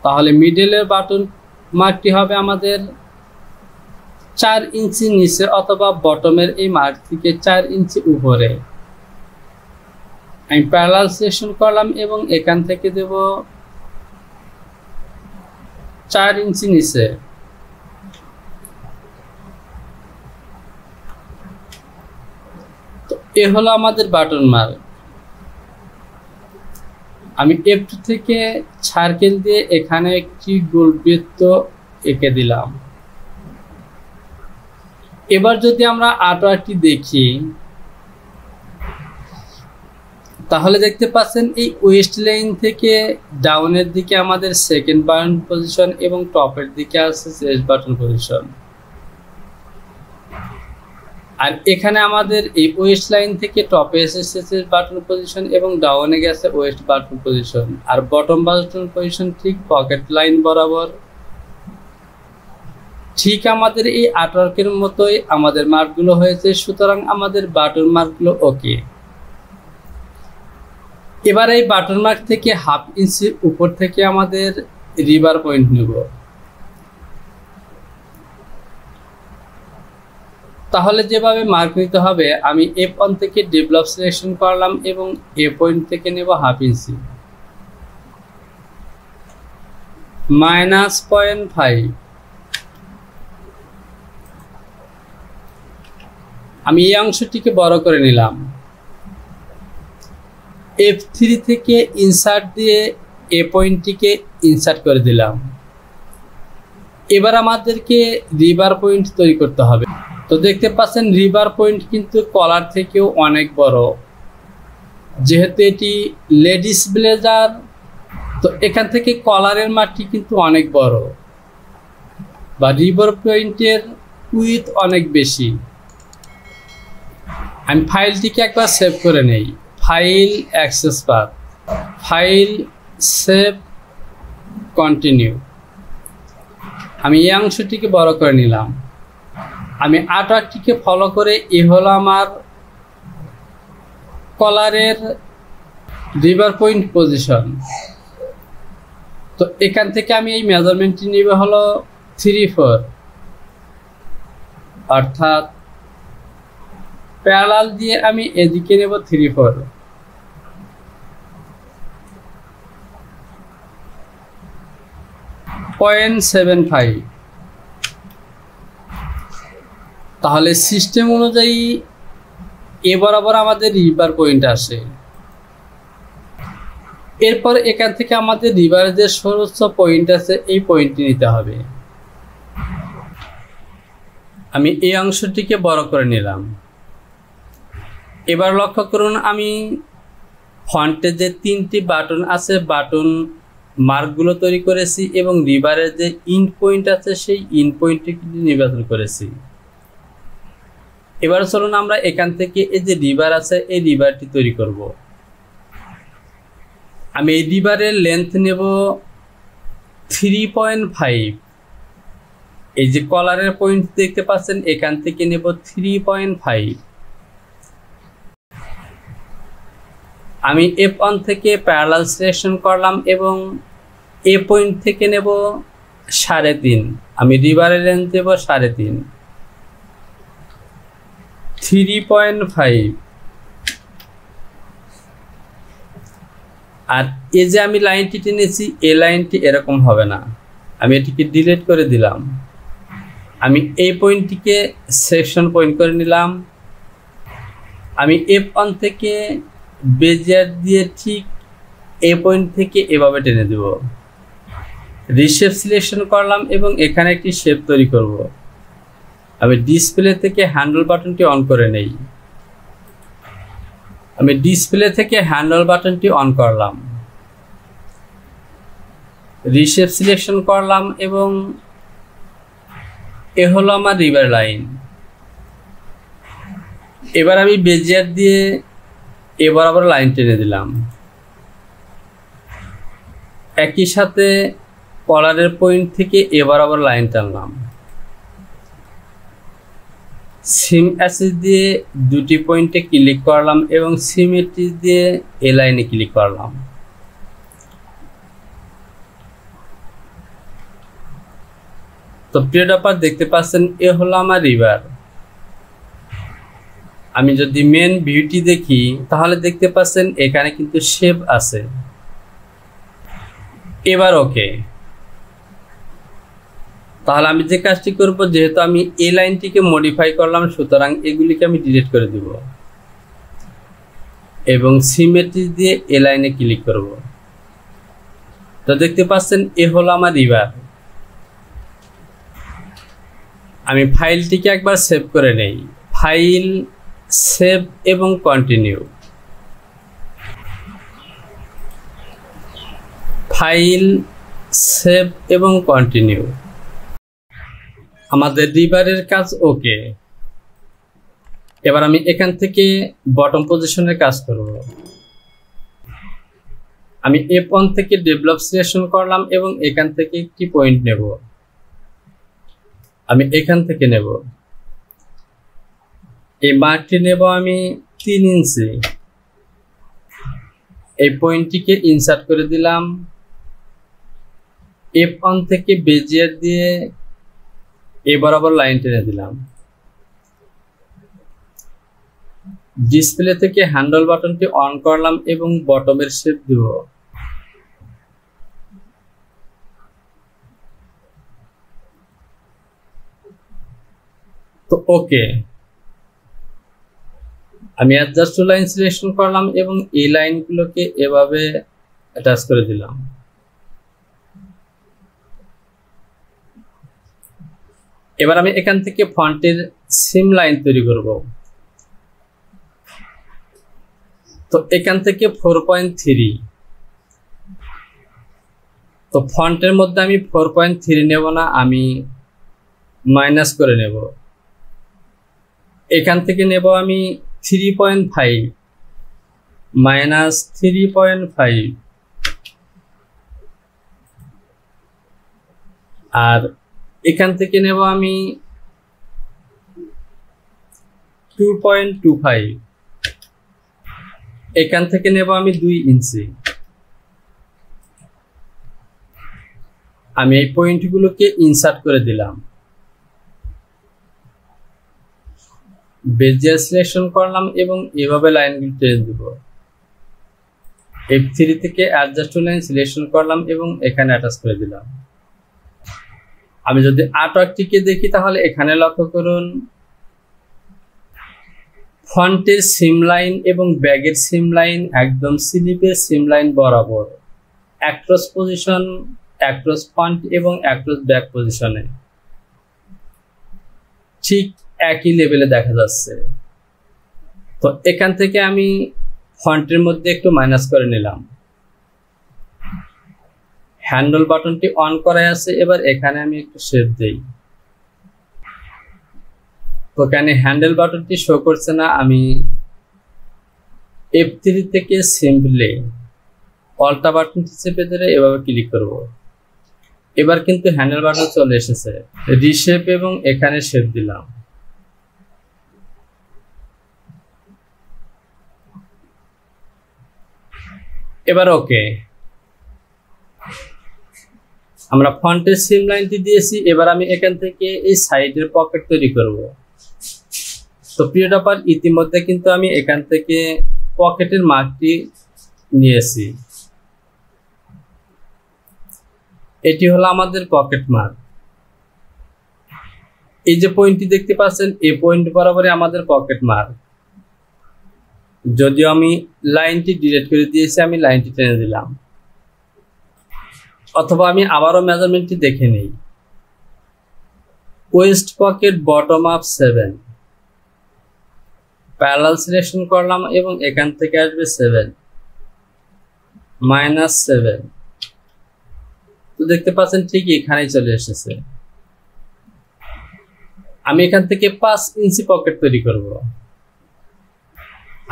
S1: তাহলে মিডলের বাটন মার্কটি হবে আমাদের 4 ইঞ্চি নিচে অথবা বটমের এই মার্ক থেকে 4 ইঞ্চি উপরে। আমি প্যারালাল সিলেকশন করলাম এবং এখান থেকে দেব 4 ইঞ্চি নিচে। তো এ হলো আমাদের বাটন মার্ক। আমি F2 থেকে সার্কেল দিয়ে এখানে একটি গোল বৃত্ত এঁকে দিলাম। এবার যদি আমরা আর্টওয়ার্কটি দেখি তাহলে দেখতে পাচ্ছেন এই ওয়েস্ট লাইন থেকে ডাউনের দিকে আমাদের সেকেন্ড বাটন পজিশন এবং টপের দিকে আছে চেস্ট বাটন পজিশন। আর এখানে আমাদের এই ওয়েস্ট লাইন থেকে টপে এসেছে চেস্ট বাটন পজিশন এবং ডাউনে গেছে ওয়েস্ট বাটন পজিশন। আর বটম বাটন পজিশন ঠিক পকেট লাইন বরাবর। ঠিক আমাদের এই আর্টওয়ার্কের মতোই আমাদের মার্কগুলো হয়েছে, সুতরাং আমাদের বাটন মার্কগুলো ওকে। এবার এই বাটন মার্ক থেকে 1/2 ইঞ্চি উপর থেকে আমাদের রিবার পয়েন্ট নেব। তাহলে যেভাবে মার্ক নিতে হবে, আমি F1 থেকে ডেভেলপ সিলেকশন করলাম এবং এ পয়েন্ট থেকে নেব 1/2 ইঞ্চি, -0.5। আমি এই অংশটিকে বড় করে নিলাম। F3 থেকে ইনসার্ট দিয়ে এ পয়েন্টটিকে ইনসার্ট করে দিলাম। এবার আমাদেরকে রিভার পয়েন্ট তৈরি করতে হবে। তো দেখতে পাচ্ছেন রিভার পয়েন্ট কিন্তু কলার থেকেও অনেক বড়, যেহেতু এটি লেডিস ব্লেজার। তো এখান থেকে কলারের মাঠটি কিন্তু অনেক বড়, বা রিভার পয়েন্টের উইথ অনেক বেশি। আমি ফাইলটিকে একবার সেভ করে নেই। File, access path, file, save, continue. আমি এই অংশটিকে বড় করে নিলাম। আমি আর্টওয়ার্কটিকে ফলো করে এ হলো আমার কলারের রিভার পয়েন্ট পজিশন। তো এখান থেকে আমি এই মেজারমেন্টটি নিব হলো 3-4, অর্থাৎ প্যারালাল দিয়ে আমি এদিকে নেব 3-4। .75। তাহলে সিস্টেম অনুযায়ী এ বরাবর আমাদের রিভার পয়েন্ট আসে। এরপর এখান থেকে আমাদের রিভারের যে সর্বোচ্চ পয়েন্ট আছে এই পয়েন্টটি নিতে হবে। আমি এই অংশটিকে বড় করে নিলাম। এবার লক্ষ্য করুন আমি ফন্টে যে 3টি বাটন আছে বাটন মার্কগুলো তৈরি করেছি এবং রিভারের যে ইন্ড পয়েন্ট আছে সেই ইন্ড পয়েন্টটি নির্বাচন করেছি। এবার চলুন আমরা এখান থেকে এই যে রিভার আছে এই রিভারটি তৈরি করব। আমি এই রিভারের লেন্থ নেব 3.5। এই যে কলারের পয়েন্ট দেখতে পাচ্ছেন এখান থেকে নেব 3.5। আমি F1 থেকে প্যারালাল সিলেকশন করলাম এবং এ পয়েন্ট থেকে নেব 3.5। আমি রিভারের লেন্থ দেব 3.5। 3.5। আর এই যে আমি লাইনটি টেনেছি এই লাইনটি এরকম হবে না, আমি এটিকে ডিলিট করে দিলাম। আমি এই পয়েন্টটিকে সেকশন পয়েন্ট করে নিলাম। আমি F1 থেকে বেজিয়ার দিয়ে ঠিক এই পয়েন্ট থেকে এভাবে টেনে দেব। রিশেপ সিলেকশন করলাম এবং এখানে একটি শেপ তৈরি করব। আমি ডিসপ্লে থেকে হ্যান্ডেল বাটনটি অন করে নেই। আমি ডিসপ্লে থেকে হ্যান্ডেল বাটনটি অন করলাম, রিশেপ সিলেকশন করলাম এবং এ হলো আমার রিভার লাইন। এবার আমি বেজিয়ার দিয়ে এবার আবার লাইন টেনে দিলাম। একই সাথে কলারের পয়েন্ট থেকে এবার আবার লাইন টানলাম। সিম অ্যাসিস দিয়ে দুটি পয়েন্টে ক্লিক করলাম এবং সিমেট্রি দিয়ে এ লাইনে ক্লিক করলাম। তো প্রিয় ডপার দেখতে পাচ্ছেন এ হলো আমার রিভার। আমি যদি মেন ভিউটি দেখি তাহলে দেখতে পাচ্ছেন এখানে কিন্তু শেপ আছে। এবার ওকে, তাহলে আমি যে কাজটি করব, যেহেতু আমি এই লাইনটিকে মডিফাই করলাম সুতরাং এগুলিকে আমি ডিলিট করে দিব এবং সিমেট্রি দিয়ে এ লাইনে ক্লিক করব। তো দেখতে পাচ্ছেন এ হলো আমার রিভার। আমি ফাইলটিকে একবার সেভ করে নেই। ফাইল, সেভ এবং কন্টিনিউ। ফাইল, সেভ এবং কন্টিনিউ। আমাদের রিভারের কাজ ওকে। এবার আমি এখান থেকে বটম পজিশনের কাজ করব। আমি F1 থেকে ডেভেলপ সিলেকশন করলাম এবং এখান থেকে একটি পয়েন্ট নেব। আমি এখান থেকে নেব, এই মার্কটি নেব আমি 3 ইঞ্চি। এই পয়েন্টটিকে ইনসার্ট করে দিলাম। F1 থেকে বেজিয়ার দিয়ে এ বরাবর লাইন টেনে দিলাম। ডিসপ্লে থেকে হ্যান্ডেল বাটনটি অন করলাম এবং বটমের শেপ দিব। তো ওকে, আমি অ্যাডজাস্ট টু লাইন সিলেকশন করলাম এবং এই লাইনগুলোকে এভাবে অ্যাটাচ করে দিলাম। এবার আমি এখান থেকে ফন্টের সিম লাইন তৈরি করব। তো এখান থেকে 4.3, তো ফন্টের মধ্যে আমি 4.3 নেব না, আমি মাইনাস করে নেব। এখান থেকে নেব আমি 3.5, -3.5, আর এখান থেকে নেব আমি 2.25, এখান থেকে নেব আমি 2 ইঞ্চি। আমি এই পয়েন্টগুলোকে ইনসার্ট করে দিলাম, বেজিয়ার সিলেকশন করলাম এবং এভাবে লাইনগুলো টেনে দেব। F3 থেকে অ্যাডজাস্ট টু লাইন সিলেকশন করলাম এবং এখানে অ্যাটাচ করে দিলাম। আমি যদি আর্টওয়ার্কটিকে দেখি তাহলে এখানে লক্ষ্য করুন, ফন্টের সিম লাইন এবং ব্যাগের সিম লাইন একদম স্লিপের সিম লাইন বরাবর, অ্যাক্রস পজিশন, অ্যাক্রস ফন্ট এবং অ্যাক্রস ব্যাক পজিশনে ঠিক একই লেভেলে দেখা যাচ্ছে। তো এখান থেকে আমি ফন্টের মধ্যে একটু মাইনাস করে নিলাম। হ্যান্ডল বাটনটি অন করা আছে, এবার এখানে আমি একটু শেপ দেই। তো এখানে হ্যান্ডেল বাটনটি শো করছে না, আমি F3 থেকে সিম্পলি অল্টা বাটনটি চেপে ধরে এভাবে ক্লিক করব। এবার কিন্তু হ্যান্ডেল বাটন চলে এসেছে, রিশেপ এবং এখানে শেপ দিলাম। এবার ওকে, আমরা ফন্টের সিম লাইনটি দিয়েছি। এবার আমি এখান থেকে এই সাইডের পকেট তৈরি করব। তো প্রিয় টপার, ইতিমধ্যে কিন্তু আমি এখান থেকে পকেটের মার্কটি নিয়েছি। এটি হলো আমাদের পকেট মার্ক। এই যে পয়েন্টটি দেখতে পাচ্ছেন, এই পয়েন্ট বরাবরই আমাদের পকেট মার্ক। যদিও আমি লাইনটি ডিলিট করে দিয়েছি, আমি লাইনটি টেনে দিলাম, অথবা আমি আবারও মেজারমেন্টটি দেখে নিই। West pocket bottom up 7, parallel selection করলাম এবং এখান থেকে আসবে 7, -7। তো দেখতে পাচ্ছেন ঠিক এখানেই চলে এসেছে। আমি এখান থেকে 5 ইঞ্চি পকেট তৈরি করব।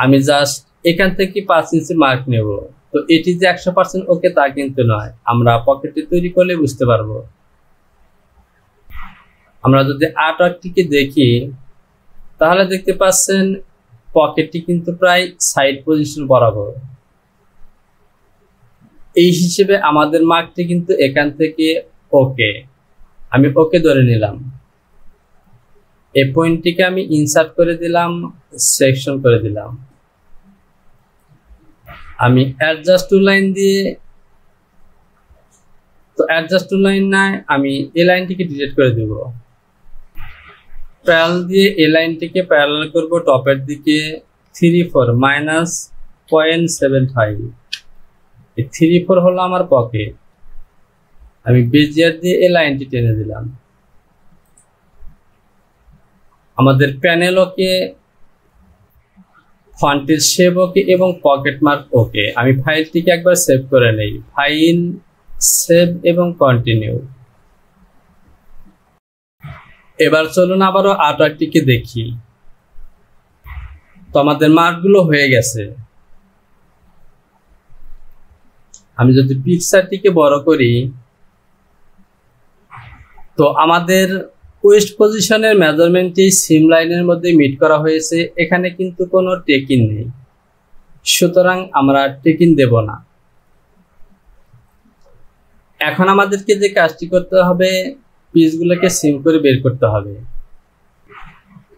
S1: আমি জাস্ট এখান থেকে 5 ইঞ্চি মার্ক নেব। তো এটি যে 100% ওকে তা কিন্তু নয়, আমরা পকেটটি তৈরি করলে বুঝতে পারবো। আমরা যদি আর্টওয়ার্কটিকে দেখি তাহলে দেখতে পাচ্ছেন পকেটটি কিন্তু প্রায় সাইড পজিশন বরাবর। এই হিসেবে আমাদের মার্কটি কিন্তু এখান থেকে ওকে, আমি ওকে ধরে নিলাম। এই পয়েন্টটিকে আমি ইনসার্ট করে দিলাম, সেকশন করে দিলাম। আমি অ্যাডজাস্ট টু লাইন দিয়ে, তো অ্যাডজাস্ট টু লাইন নাই, আমি এই লাইনটিকে ডিলিট করে দেব। প্যারাল দিয়ে এই লাইনটিকে প্যারালাল করব টপের দিকে 3.4 -0.75। এই 3.4 হলো আমার পকেট। আমি বেজিয়ার দিয়ে এই লাইনটি টেনে দিলাম। আমাদের প্যানেল ওকে, ফন্টের শেপ ওকে এবং পকেট মার্ক ওকে। আমি ফাইলটিকে একবার সেভ করে নেই, ফাইল, সেভ এবং কন্টিনিউ। এবার চলুন আবারও আর্টওয়ার্কটিকে দেখি। তো আমাদের মার্কগুলো হয়ে গেছে। আমি যদি পিকচারটিকে বড় করি, তো আমাদের ওয়েস্ট পজিশনের মেজারমেন্টটি সিম লাইনের মধ্যে মিট করা হয়েছে। এখানে কিন্তু কোনো টেকিং নেই, সুতরাং আমরা টেকিং দেব না। এখন আমাদেরকে যে কাজটি করতে হবে, পিসগুলোকে সিম করে বের করতে হবে।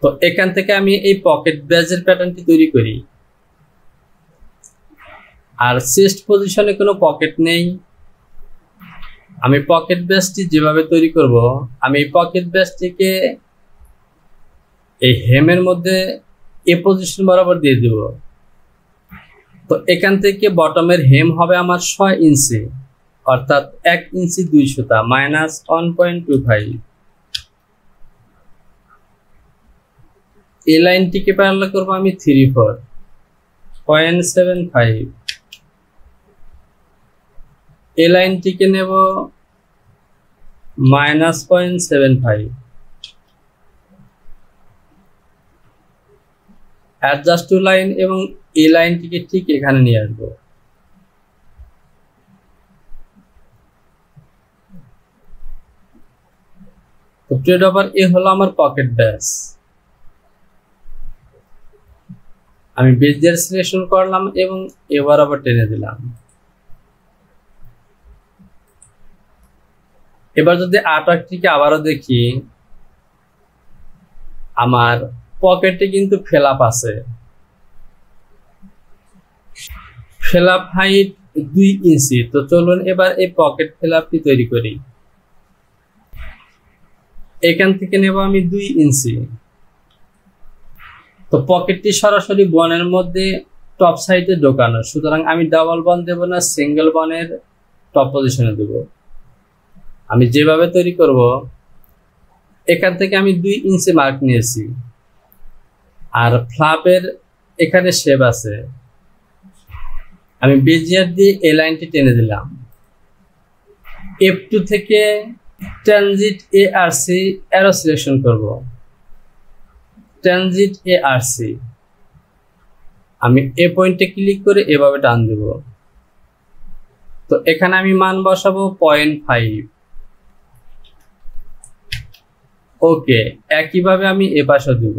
S1: তো এখান থেকে আমি এই পকেট ব্যাজের প্যাটার্নটি তৈরি করি। আর চেস্ট পজিশনে কোনো পকেট নেই। আমি পকেট ব্যাজটি যেভাবে তৈরি করব, আমি এই পকেট ব্যাজটিকে এই হেমের মধ্যে এ পজিশন বরাবর দিয়ে দেব। তো এখান থেকে বটমের হেম হবে আমার 6 ইঞ্চি, অর্থাৎ 1 ইঞ্চি 2 সুতা, -1.25। এই লাইনটিকে প্যারালাল করব আমি 34.75। এই লাইনটিকে নেব -0.75। অ্যাডজাস্ট টু লাইন এবং এই লাইনটিকে ঠিক এখানে নিয়ে আসবো। তো প্রিয় ড্রপার, এ হলো আমার পকেট ব্যাস। আমি বেজিয়ার সিলেকশন করলাম এবং এবার আবার টেনে দিলাম। এবার যদি আর্টওয়ার্কটিকে আবারও দেখি, আমার পকেটে কিন্তু ফেলাপ আছে। ফেলাপ হাইট 2 ইঞ্চি। তো চলুন এবার এই পকেট ফেলাপটি তৈরি করি। এখান থেকে নেব আমি 2 ইঞ্চি। তো পকেটটি সরাসরি বনের মধ্যে টপ সাইডে ঢোকানো, সুতরাং আমি ডাবল বন দেব না, সিঙ্গেল বনের টপ পজিশনে দেব। আমি যেভাবে তৈরি করব, এখান থেকে আমি 2 ইঞ্চি মার্ক নিয়েছি, আর ফ্লাপের এখানে শেপ আছে। আমি বেজিয়ার দিয়ে এই লাইনটি টেনে দিলাম। F2 থেকে ট্রানজিট ARC অ্যারো সিলেকশন করব। ট্রানজিট ARC আমি এ পয়েন্টে ক্লিক করে এভাবে টান দেব। তো এখানে আমি মান বসাবো 0.5। ওকে, একইভাবে আমি এ পাশে দেব।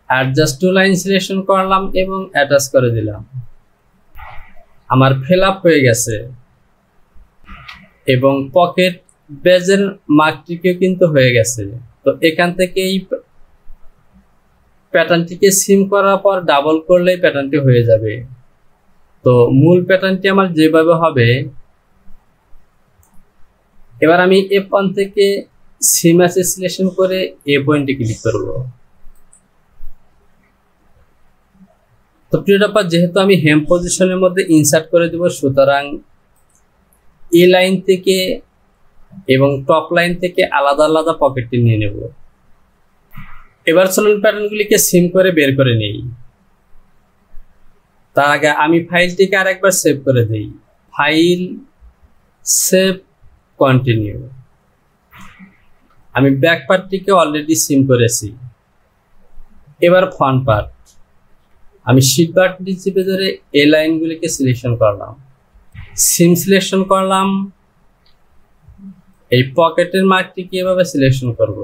S1: অ্যাডজাস্ট টু লাইন সিলেকশন করলাম এবং অ্যাটাচ করে দিলাম। আমার ফিল আপ হয়ে গেছে এবং পকেট বেজের মার্কটিকেও কিন্তু হয়ে গেছে। তো এখান থেকে এই প্যাটার্নটিকে সিম করার পর ডাবল করলেই প্যাটার্নটি হয়ে যাবে। তো মূল প্যাটার্নটি আমার যেভাবে হবে, এবার আমি F1 থেকে সিম আছে সিলেকশন করে এ পয়েন্টে ক্লিক করব। তো প্রিয় ড্রপার, যেহেতু আমি হেম পজিশনের মধ্যে ইনসার্ট করে দেব, সুতরাং এই লাইন থেকে এবং টপ লাইন থেকে আলাদা আলাদা পকেটটি নিয়ে নেব। এবার চলুন প্যাটার্নগুলিকে সিম করে বের করে নেই। তার আগে আমি ফাইলটিকে আরেকবার সেভ করে দেই। File, save, continue. আমি ব্যাক পার্টটিকে অলরেডি সিম করেছি। এবার ফ্রন্ট পার্ট আমি শিট বাটনটি চেপে ধরে এই লাইনগুলিকে সিলেকশন করলাম, সিম সিলেকশন করলাম। এই পকেটের মার্কটিকে এভাবে সিলেকশন করব।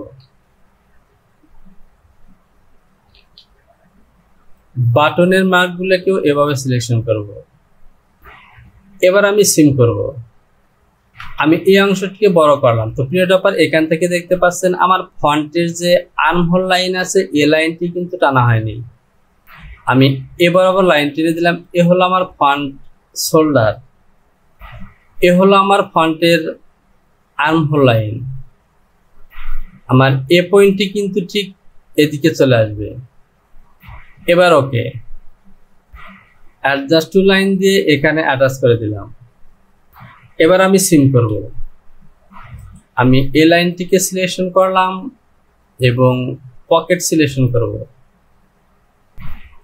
S1: বাটনের মার্কগুলোকেও এভাবে সিলেকশন করব। এবার আমি সিম করব। আমি এই অংশটিকে বড় করলাম। তো প্রিয় ড্রপার, এখান থেকে দেখতে পাচ্ছেন আমার ফন্টের যে আর্মহোল লাইন আছে, এই লাইনটি কিন্তু টানা হয়নি। আমি এ বরাবর লাইন টেনে দিলাম। এ হলো আমার ফন্ট শোল্ডার, এ হলো আমার ফন্টের আর্মহোল লাইন। আমার এ পয়েন্টটি কিন্তু ঠিক এদিকে চলে আসবে। এবার ওকে, অ্যাডজাস্ট টু লাইন দিয়ে এখানে অ্যাটাচ করে দিলাম। এবার আমি সিম করব। আমি এই লাইনটিকে সিলেকশন করলাম এবং পকেট সিলেকশন করব।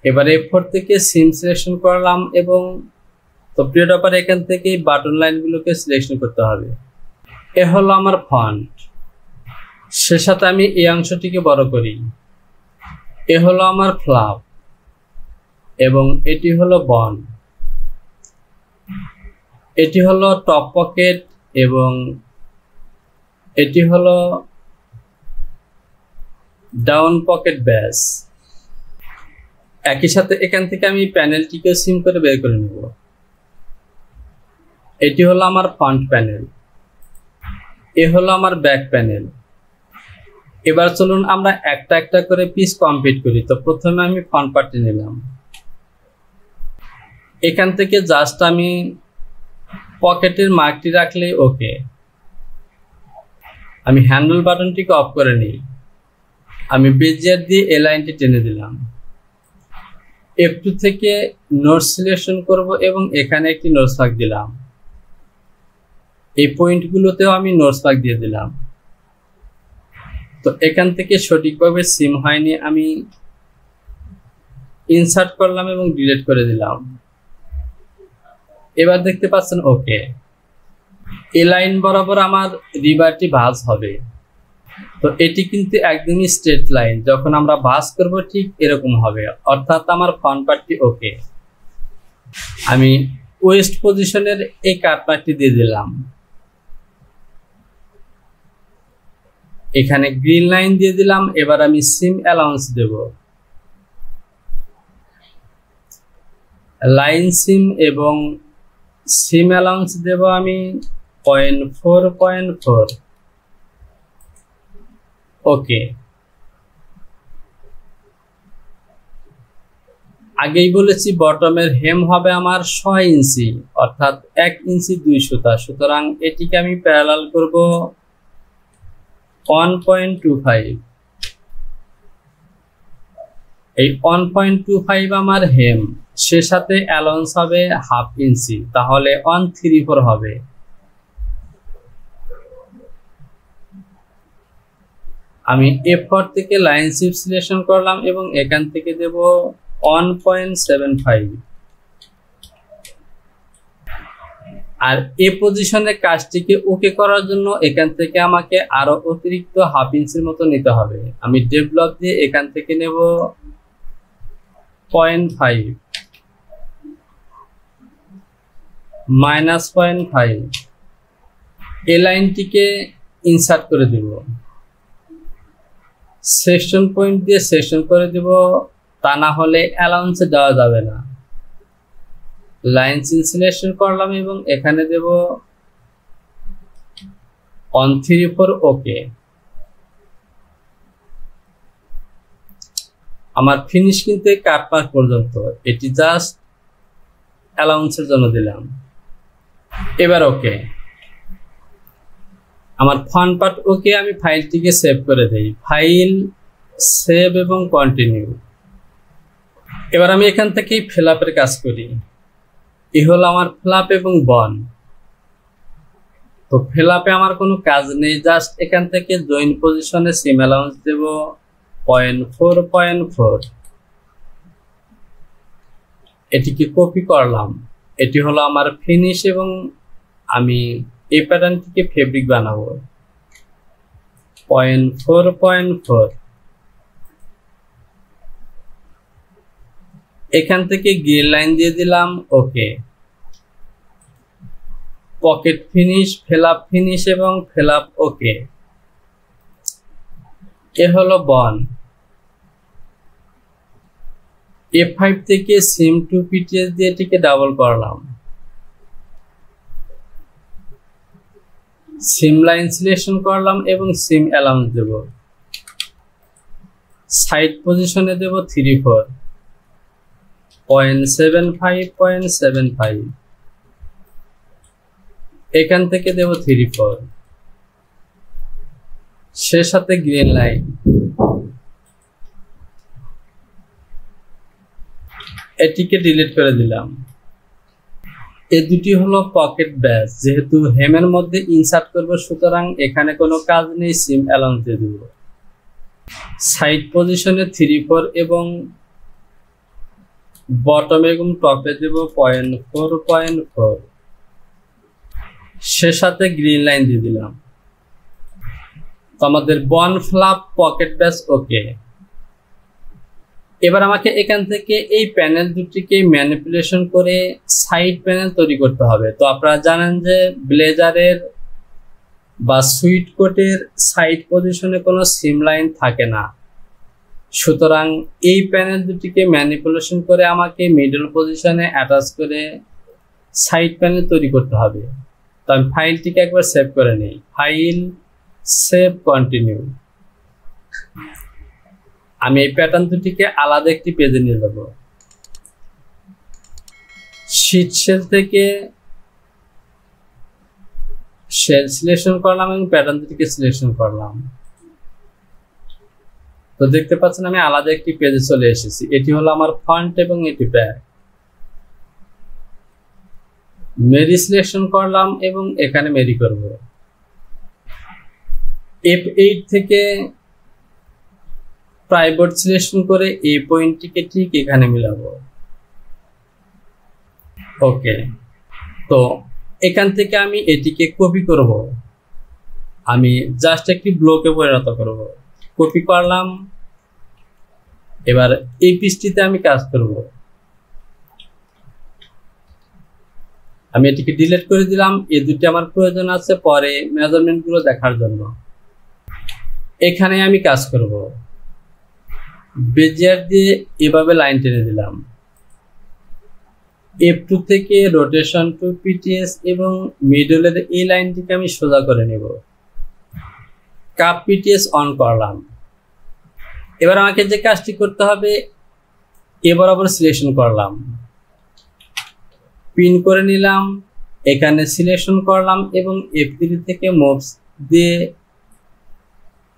S1: এবার F4 থেকে সিম সিলেকশন করলাম এবং তো প্রিয় ড্রপার, এখান থেকে বাটন লাইনগুলোকে সিলেকশন করতে হবে। এ হলো আমার ফন্ট। সে সাথে আমি এই অংশটিকে বড় করি। এ হলো আমার ফ্লাপ এবং এটি হলো বন। এটি হলো টপ পকেট এবং এটি হলো ডাউন পকেট ব্যাস। একই সাথে এখান থেকে আমি প্যানেলটিকে সিম করে বের করে নেব। এটি হলো আমার ফ্রন্ট প্যানেল, এ হলো আমার ব্যাক প্যানেল। এবার চলুন আমরা একটা একটা করে পিস কমপ্লিট করি। তো প্রথমে আমি ফ্রন্ট পার্টটি নিলাম। এখান থেকে জাস্ট আমি পকেটের মার্কটি রাখলে ওকে। আমি হ্যান্ডেল বাটনটিকে অফ করে নিই। আমি বেজিয়ার দিয়ে এই লাইনটি টেনে দিলাম। F2 থেকে নোটস সিলেকশন করব এবং এখানে একটি নোটস ভাগ দিলাম। এই পয়েন্টগুলোতেও আমি নোটস ভাগ দিয়ে দিলাম। তো এখান থেকে সঠিকভাবে সিম হয়নি, আমি ইনসার্ট করলাম এবং ডিলিট করে দিলাম। এবার দেখতে পাচ্ছেন ওকে। এই লাইন বরাবর আমার রিবারটি ভাঁজ হবে। তো এটি কিন্তু একদমই স্ট্রেট লাইন, যখন আমরা ভাঁজ করব ঠিক এরকম হবে, অর্থাৎ আমার ফ্রন্ট পার্টটি ওকে। আমি ওয়েস্ট পজিশনের এই কাট পার্টটি দিয়ে দিলাম, এখানে গ্রিন লাইন দিয়ে দিলাম। এবার আমি সিম অ্যালাউন্স দেব, লাইন সিম এবং সিম অ্যালাউন্স দেব আমি 0.4.4। ওকে। আগেই বলেছি বটমের হেম হবে আমার 6 ইঞ্চি, অর্থাৎ 1 ইঞ্চি 2 সুতা। সুতরাং এটিকে আমি প্যারালাল করব 1.25। এই 1.25 আমার হেম, সে সাথে অ্যালাউন্স হবে 1/2 ইঞ্চি, তাহলে 134 হবে। আমি A4 থেকে লাইন শিফট সিলেকশন করলাম এবং এখান থেকে দেব 1.75। আর এ পজিশনের কাজটিকে ওকে করার জন্য এখান থেকে আমাকে আরো অতিরিক্ত 1/2 ইঞ্চির মতো নিতে হবে। আমি ডেভেলপ দিয়ে এখান থেকে নেব 0.5 -0.5। এই লাইনটিকে ইনসার্ট করে দিব, সেকশন পয়েন্ট দিয়ে সেকশন করে দিব, তা না হলে অ্যালাউন্সে দেওয়া যাবে না। লাইন সিলেকশন করলাম এবং এখানে দেব 134। ওকে। আমার ফিনিশ কিন্তু কাট মার্ক পর্যন্ত, এটি জাস্ট অ্যালাউন্সের জন্য দিলাম। এবার ওকে, আমার ফ্রন্ট পার্ট ওকে। আমি ফাইলটিকে সেভ করে দেই, ফাইল, সেভ এবং কন্টিনিউ। এবার আমি এখান থেকেই ফিলআপের কাজ করি। এই হলো আমার ফিলআপ এবং বন। তো ফিলআপে আমার কোনো কাজ নেই, জাস্ট এখান থেকে জয়েন পজিশনে সিম অ্যালাউন্স দেব 0.4.4। এটিকে কপি করলাম, এটি হলো আমার ফিনিশ এবং আমি এই প্যাটার্নটিকে ফেব্রিক বানাবো 0.4.4। এখান থেকে গ্রিন লাইন দিয়ে দিলাম। ওকে। পকেট ফিনিশ, ফিলআপ ফিনিশ এবং ফিলআপ ওকে। এ হলো বন। F5 থেকে সিম টু পিটিএস দিয়ে এটিকে ডাবল করলাম, সিম লাইন সিলেকশন করলাম এবং সিম অ্যালাউন্স দেব, সাইড পজিশনে দেব 34, 0.75.75। এখান থেকে দেব 34, সে সাথে গ্রিন লাইন। এটিকে ডিলিট করে দিলাম। এই দুটি হলো পকেট ব্যাস, যেহেতু হেমের মধ্যে ইনসার্ট করব সুতরাং এখানে কোনো কাজ নেই, সিম অ্যালাউন্স দিয়ে দেব। সাইড পজিশনে 34 এবং বটম এবং টপে দেব 0.4.4, সে সাথে গ্রিন লাইন দিয়ে দিলাম। তো আমাদের বন, ফ্লাপ, পকেট ব্যাস ওকে। এবার আমাকে এখান থেকে এই প্যানেল দুটিকে ম্যানিপুলেশন করে সাইড প্যানেল তৈরি করতে হবে। তো আপনারা জানেন যে ব্লেজারের বা সুইট কোটের সাইড পজিশনে কোনো সিম লাইন থাকে না, সুতরাং এই প্যানেল দুটিকে ম্যানিপুলেশন করে আমাকে মিডল পজিশনে অ্যাটাচ করে সাইড প্যানেল তৈরি করতে হবে। তো আমি ফাইলটিকে একবার সেভ করে নিই, ফাইল, সেভ, কন্টিনিউ। আমি এই প্যাটার্ন দুটিকে আলাদা একটি পেজে নিয়ে যাব। শীট সেল থেকে সেল সিলেকশন করলাম এবং প্যাটার্ন দুটিকে সিলেকশন করলাম। তো দেখতে পাচ্ছেন আমি আলাদা একটি পেজে চলে এসেছি। এটি হলো আমার ফ্রন্ট এবং এটি ব্যাক। মেরি সিলেকশন করলাম এবং এখানে মেরি করব। F8 থেকে প্রাইভেট সিলেকশন করে এই পয়েন্টটিকে ঠিক এখানে মিলাবো। ওকে, তো এখান থেকে আমি এটিকে কপি করব, আমি জাস্ট একটি ব্লকে পরিণত করব। কপি করলাম, এবার এই পৃষ্ঠটিতে আমি কাজ করব। আমি এটিকে ডিলিট করে দিলাম, এই দুটি আমার প্রয়োজন আছে পরে মেজারমেন্টগুলো দেখার জন্য। এখানে আমি কাজ করব, বেজিয়ার দিয়ে এভাবে লাইন টেনে দিলাম। F2 থেকে রোটেশন টু পিটিএস এবং মিডলের এই লাইনটিকে আমি সোজা করে নেব। কাপ পিটিএস অন করলাম। এবার আমাকে যে কাজটি করতে হবে, এ বরাবর সিলেকশন করলাম, পিন করে নিলাম, এখানে সিলেকশন করলাম এবং F3 থেকে মুভস দিয়ে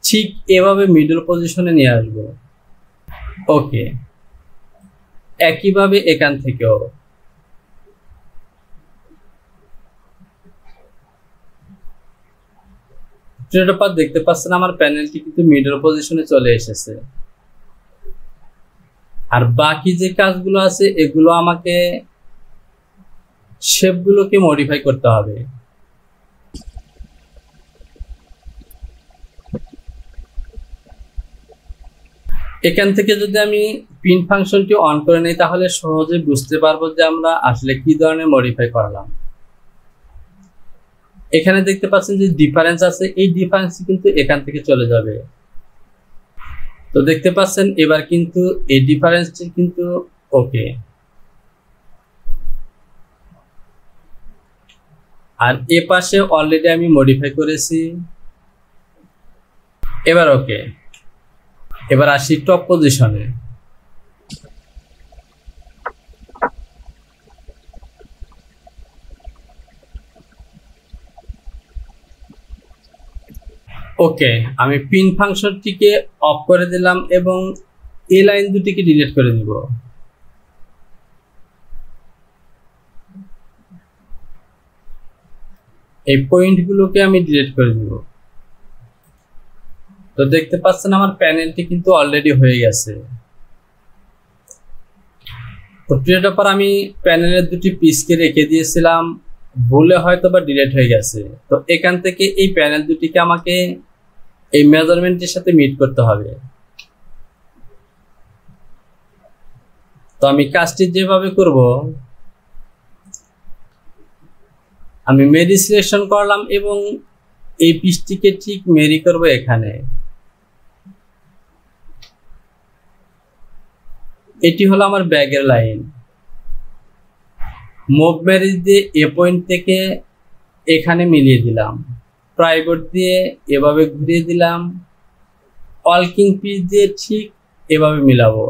S1: ঠিক এভাবে মিডল পজিশনে নিয়ে আসবো। ওকে, একইভাবে এখান থেকেও দেখতে পাচ্ছেন আমার প্যানেলটি কিন্তু মিডল পজিশনে চলে এসেছে। আর বাকি যে কাজগুলো আছে এগুলো আমাকে শেপগুলোকে মডিফাই করতে হবে। এখান থেকে যদি আমি পিন ফাংশনটি অন করে নিই তাহলে সহজে বুঝতে পারবো যে আমরা আসলে কি ধরনের মডিফাই করলাম। এখানে দেখতে পাচ্ছেন যে ডিফারেন্স আছে, এই ডিফারেন্স কিন্তু এখান থেকে চলে যাবে। তো দেখতে পাচ্ছেন এবার কিন্তু এই ডিফারেন্সটি কিন্তু ওকে। আর এ পাশে অলরেডি আমি মডিফাই করেছি, এবার ওকে। এবার আসি টপ পজিশনে। ওকে, আমি পিন ফাংশনটিকে অফ করে দিলাম এবং এই লাইন দুটিকে ডিলিট করে দিব। এই পয়েন্টগুলোকে আমি ডিলিট করে দিব। তো দেখতে পাচ্ছেন আমার প্যানেলটি কিন্তু অলরেডি হয়ে গেছে। তো প্রিয়টার পর আমি প্যানেলের দুটি পিসকে রেখে দিয়েছিলাম, ভুলে হয়তো বা ডিলিট হয়ে গেছে। তো এখান থেকে এই প্যানেল দুটিকে আমাকে এই মেজারমেন্টের সাথে মিট করতে হবে। তো আমি কাজটি যেভাবে করব, আমি মেরি সিলেকশন করলাম এবং এই পিসটিকে ঠিক মেরি করব এখানে। এটি হলো আমার ব্যাগের লাইন। মুভ ম্যারিজ দিয়ে এ পয়েন্ট থেকে এখানে মিলিয়ে দিলাম, প্রাইভেট দিয়ে এভাবে ঘুরিয়ে দিলাম, ওয়ার্কিং পিস দিয়ে ঠিক এভাবে মিলাবো।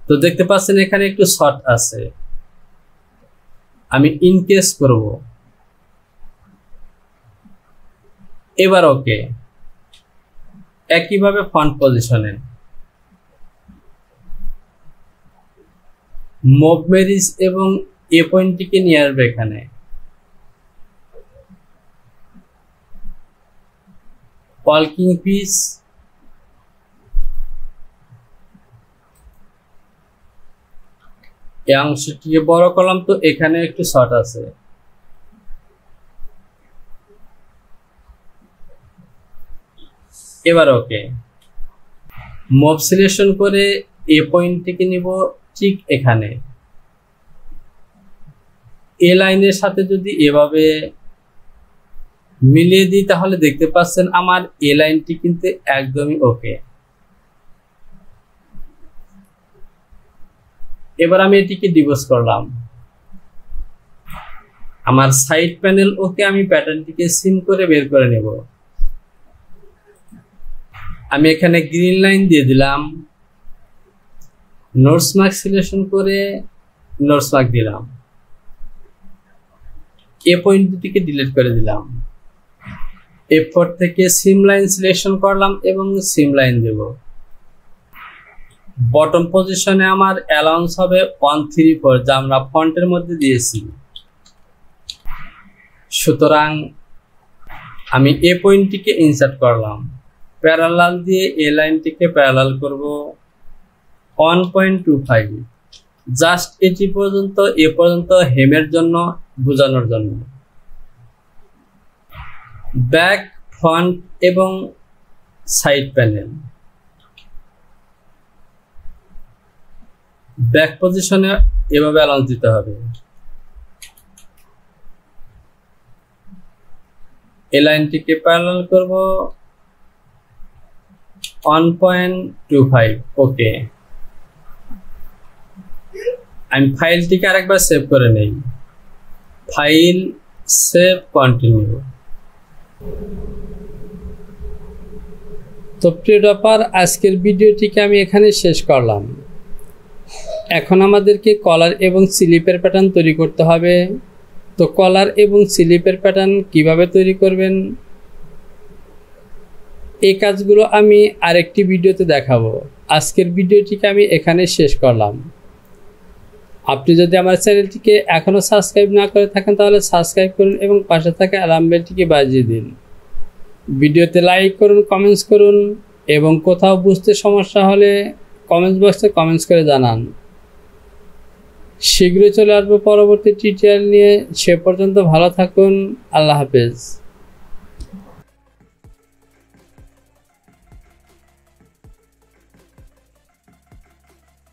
S1: তো দেখতে পাচ্ছেন এখানে একটু শর্ট আছে, আমি ইনকেস করব। এবার ওকে, একইভাবে ফ্রন্ট পজিশনে মুভ ম্যারিজ এবং এ পয়েন্টটিকে নিয়ে আসবে এখানে। ওয়ার্কিং পিস, এই অংশটিকে বড় করলাম, তো এখানে একটু শর্ট আছে। এবার ওকে, মুভ সিলেকশন করে এ পয়েন্টটিকে নিব ঠিক এখানে। এ লাইনের সাথে যদি এভাবে মিলিয়ে দিই তাহলে দেখতে পাচ্ছেন আমার এ লাইনটি কিন্তু একদমই ওকে। এবার আমি এটিকে ডিবোস করলাম, আমার সাইড প্যানেল ওকে। আমি প্যাটার্নটিকে সিম করে বের করে নেব। আমি এখানে গ্রিন লাইন দিয়ে দিলাম, নোটস মার্ক সিলেকশন করে নোটস মার্ক দিলাম, এ পয়েন্ট দুটিকে ডিলিট করে দিলাম। F4 থেকে সিম লাইন সিলেকশন করলাম এবং সিম লাইন দেব। বটম পজিশনে আমার অ্যালাউন্স হবে 134, যা আমরা ফন্টের মধ্যে দিয়েছি। সুতরাং আমি এ পয়েন্টটিকে ইনসার্ট করলাম, প্যারালাল দিয়ে এ লাইনটিকে প্যারালাল করব 1.25, জাস্ট এটি পর্যন্ত, এ পর্যন্ত হেমের জন্য বোঝানোর জন্য। ব্যাক, ফ্রন্ট এবং সাইড প্যানেল, ব্যাক পজিশনে এভাবে অ্যালাউন্স দিতে হবে। এই লাইনটিকে প্যারালাল করব 1.25। ওকে, আমি ফাইলটিকে আরেকবার সেভ করে নেই, ফাইল, সেভ, কন্টিনিউ। তো প্রিয় ডপার, আজকের ভিডিওটিকে আমি এখানে শেষ করলাম। এখন আমাদেরকে কলার এবং স্লিপের প্যাটার্ন তৈরি করতে হবে। তো কলার এবং স্লিপের প্যাটার্ন কিভাবে তৈরি করবেন, এই কাজগুলো আমি আরেকটি ভিডিওতে দেখাবো। আজকের ভিডিওটিকে আমি এখানে শেষ করলাম। আপনি যদি আমার চ্যানেলটিকে এখনও সাবস্ক্রাইব না করে থাকেন তাহলে সাবস্ক্রাইব করুন এবং পাশে থাকা অ্যালার্ম বেলটিকে বাজিয়ে দিন। ভিডিওতে লাইক করুন, কমেন্টস করুন এবং কোথাও বুঝতে সমস্যা হলে কমেন্টস বক্সে কমেন্টস করে জানান। শীঘ্রই চলে আসবো পরবর্তী টিউটোরিয়াল নিয়ে। সে পর্যন্ত ভালো থাকুন। আল্লাহ হাফেজ।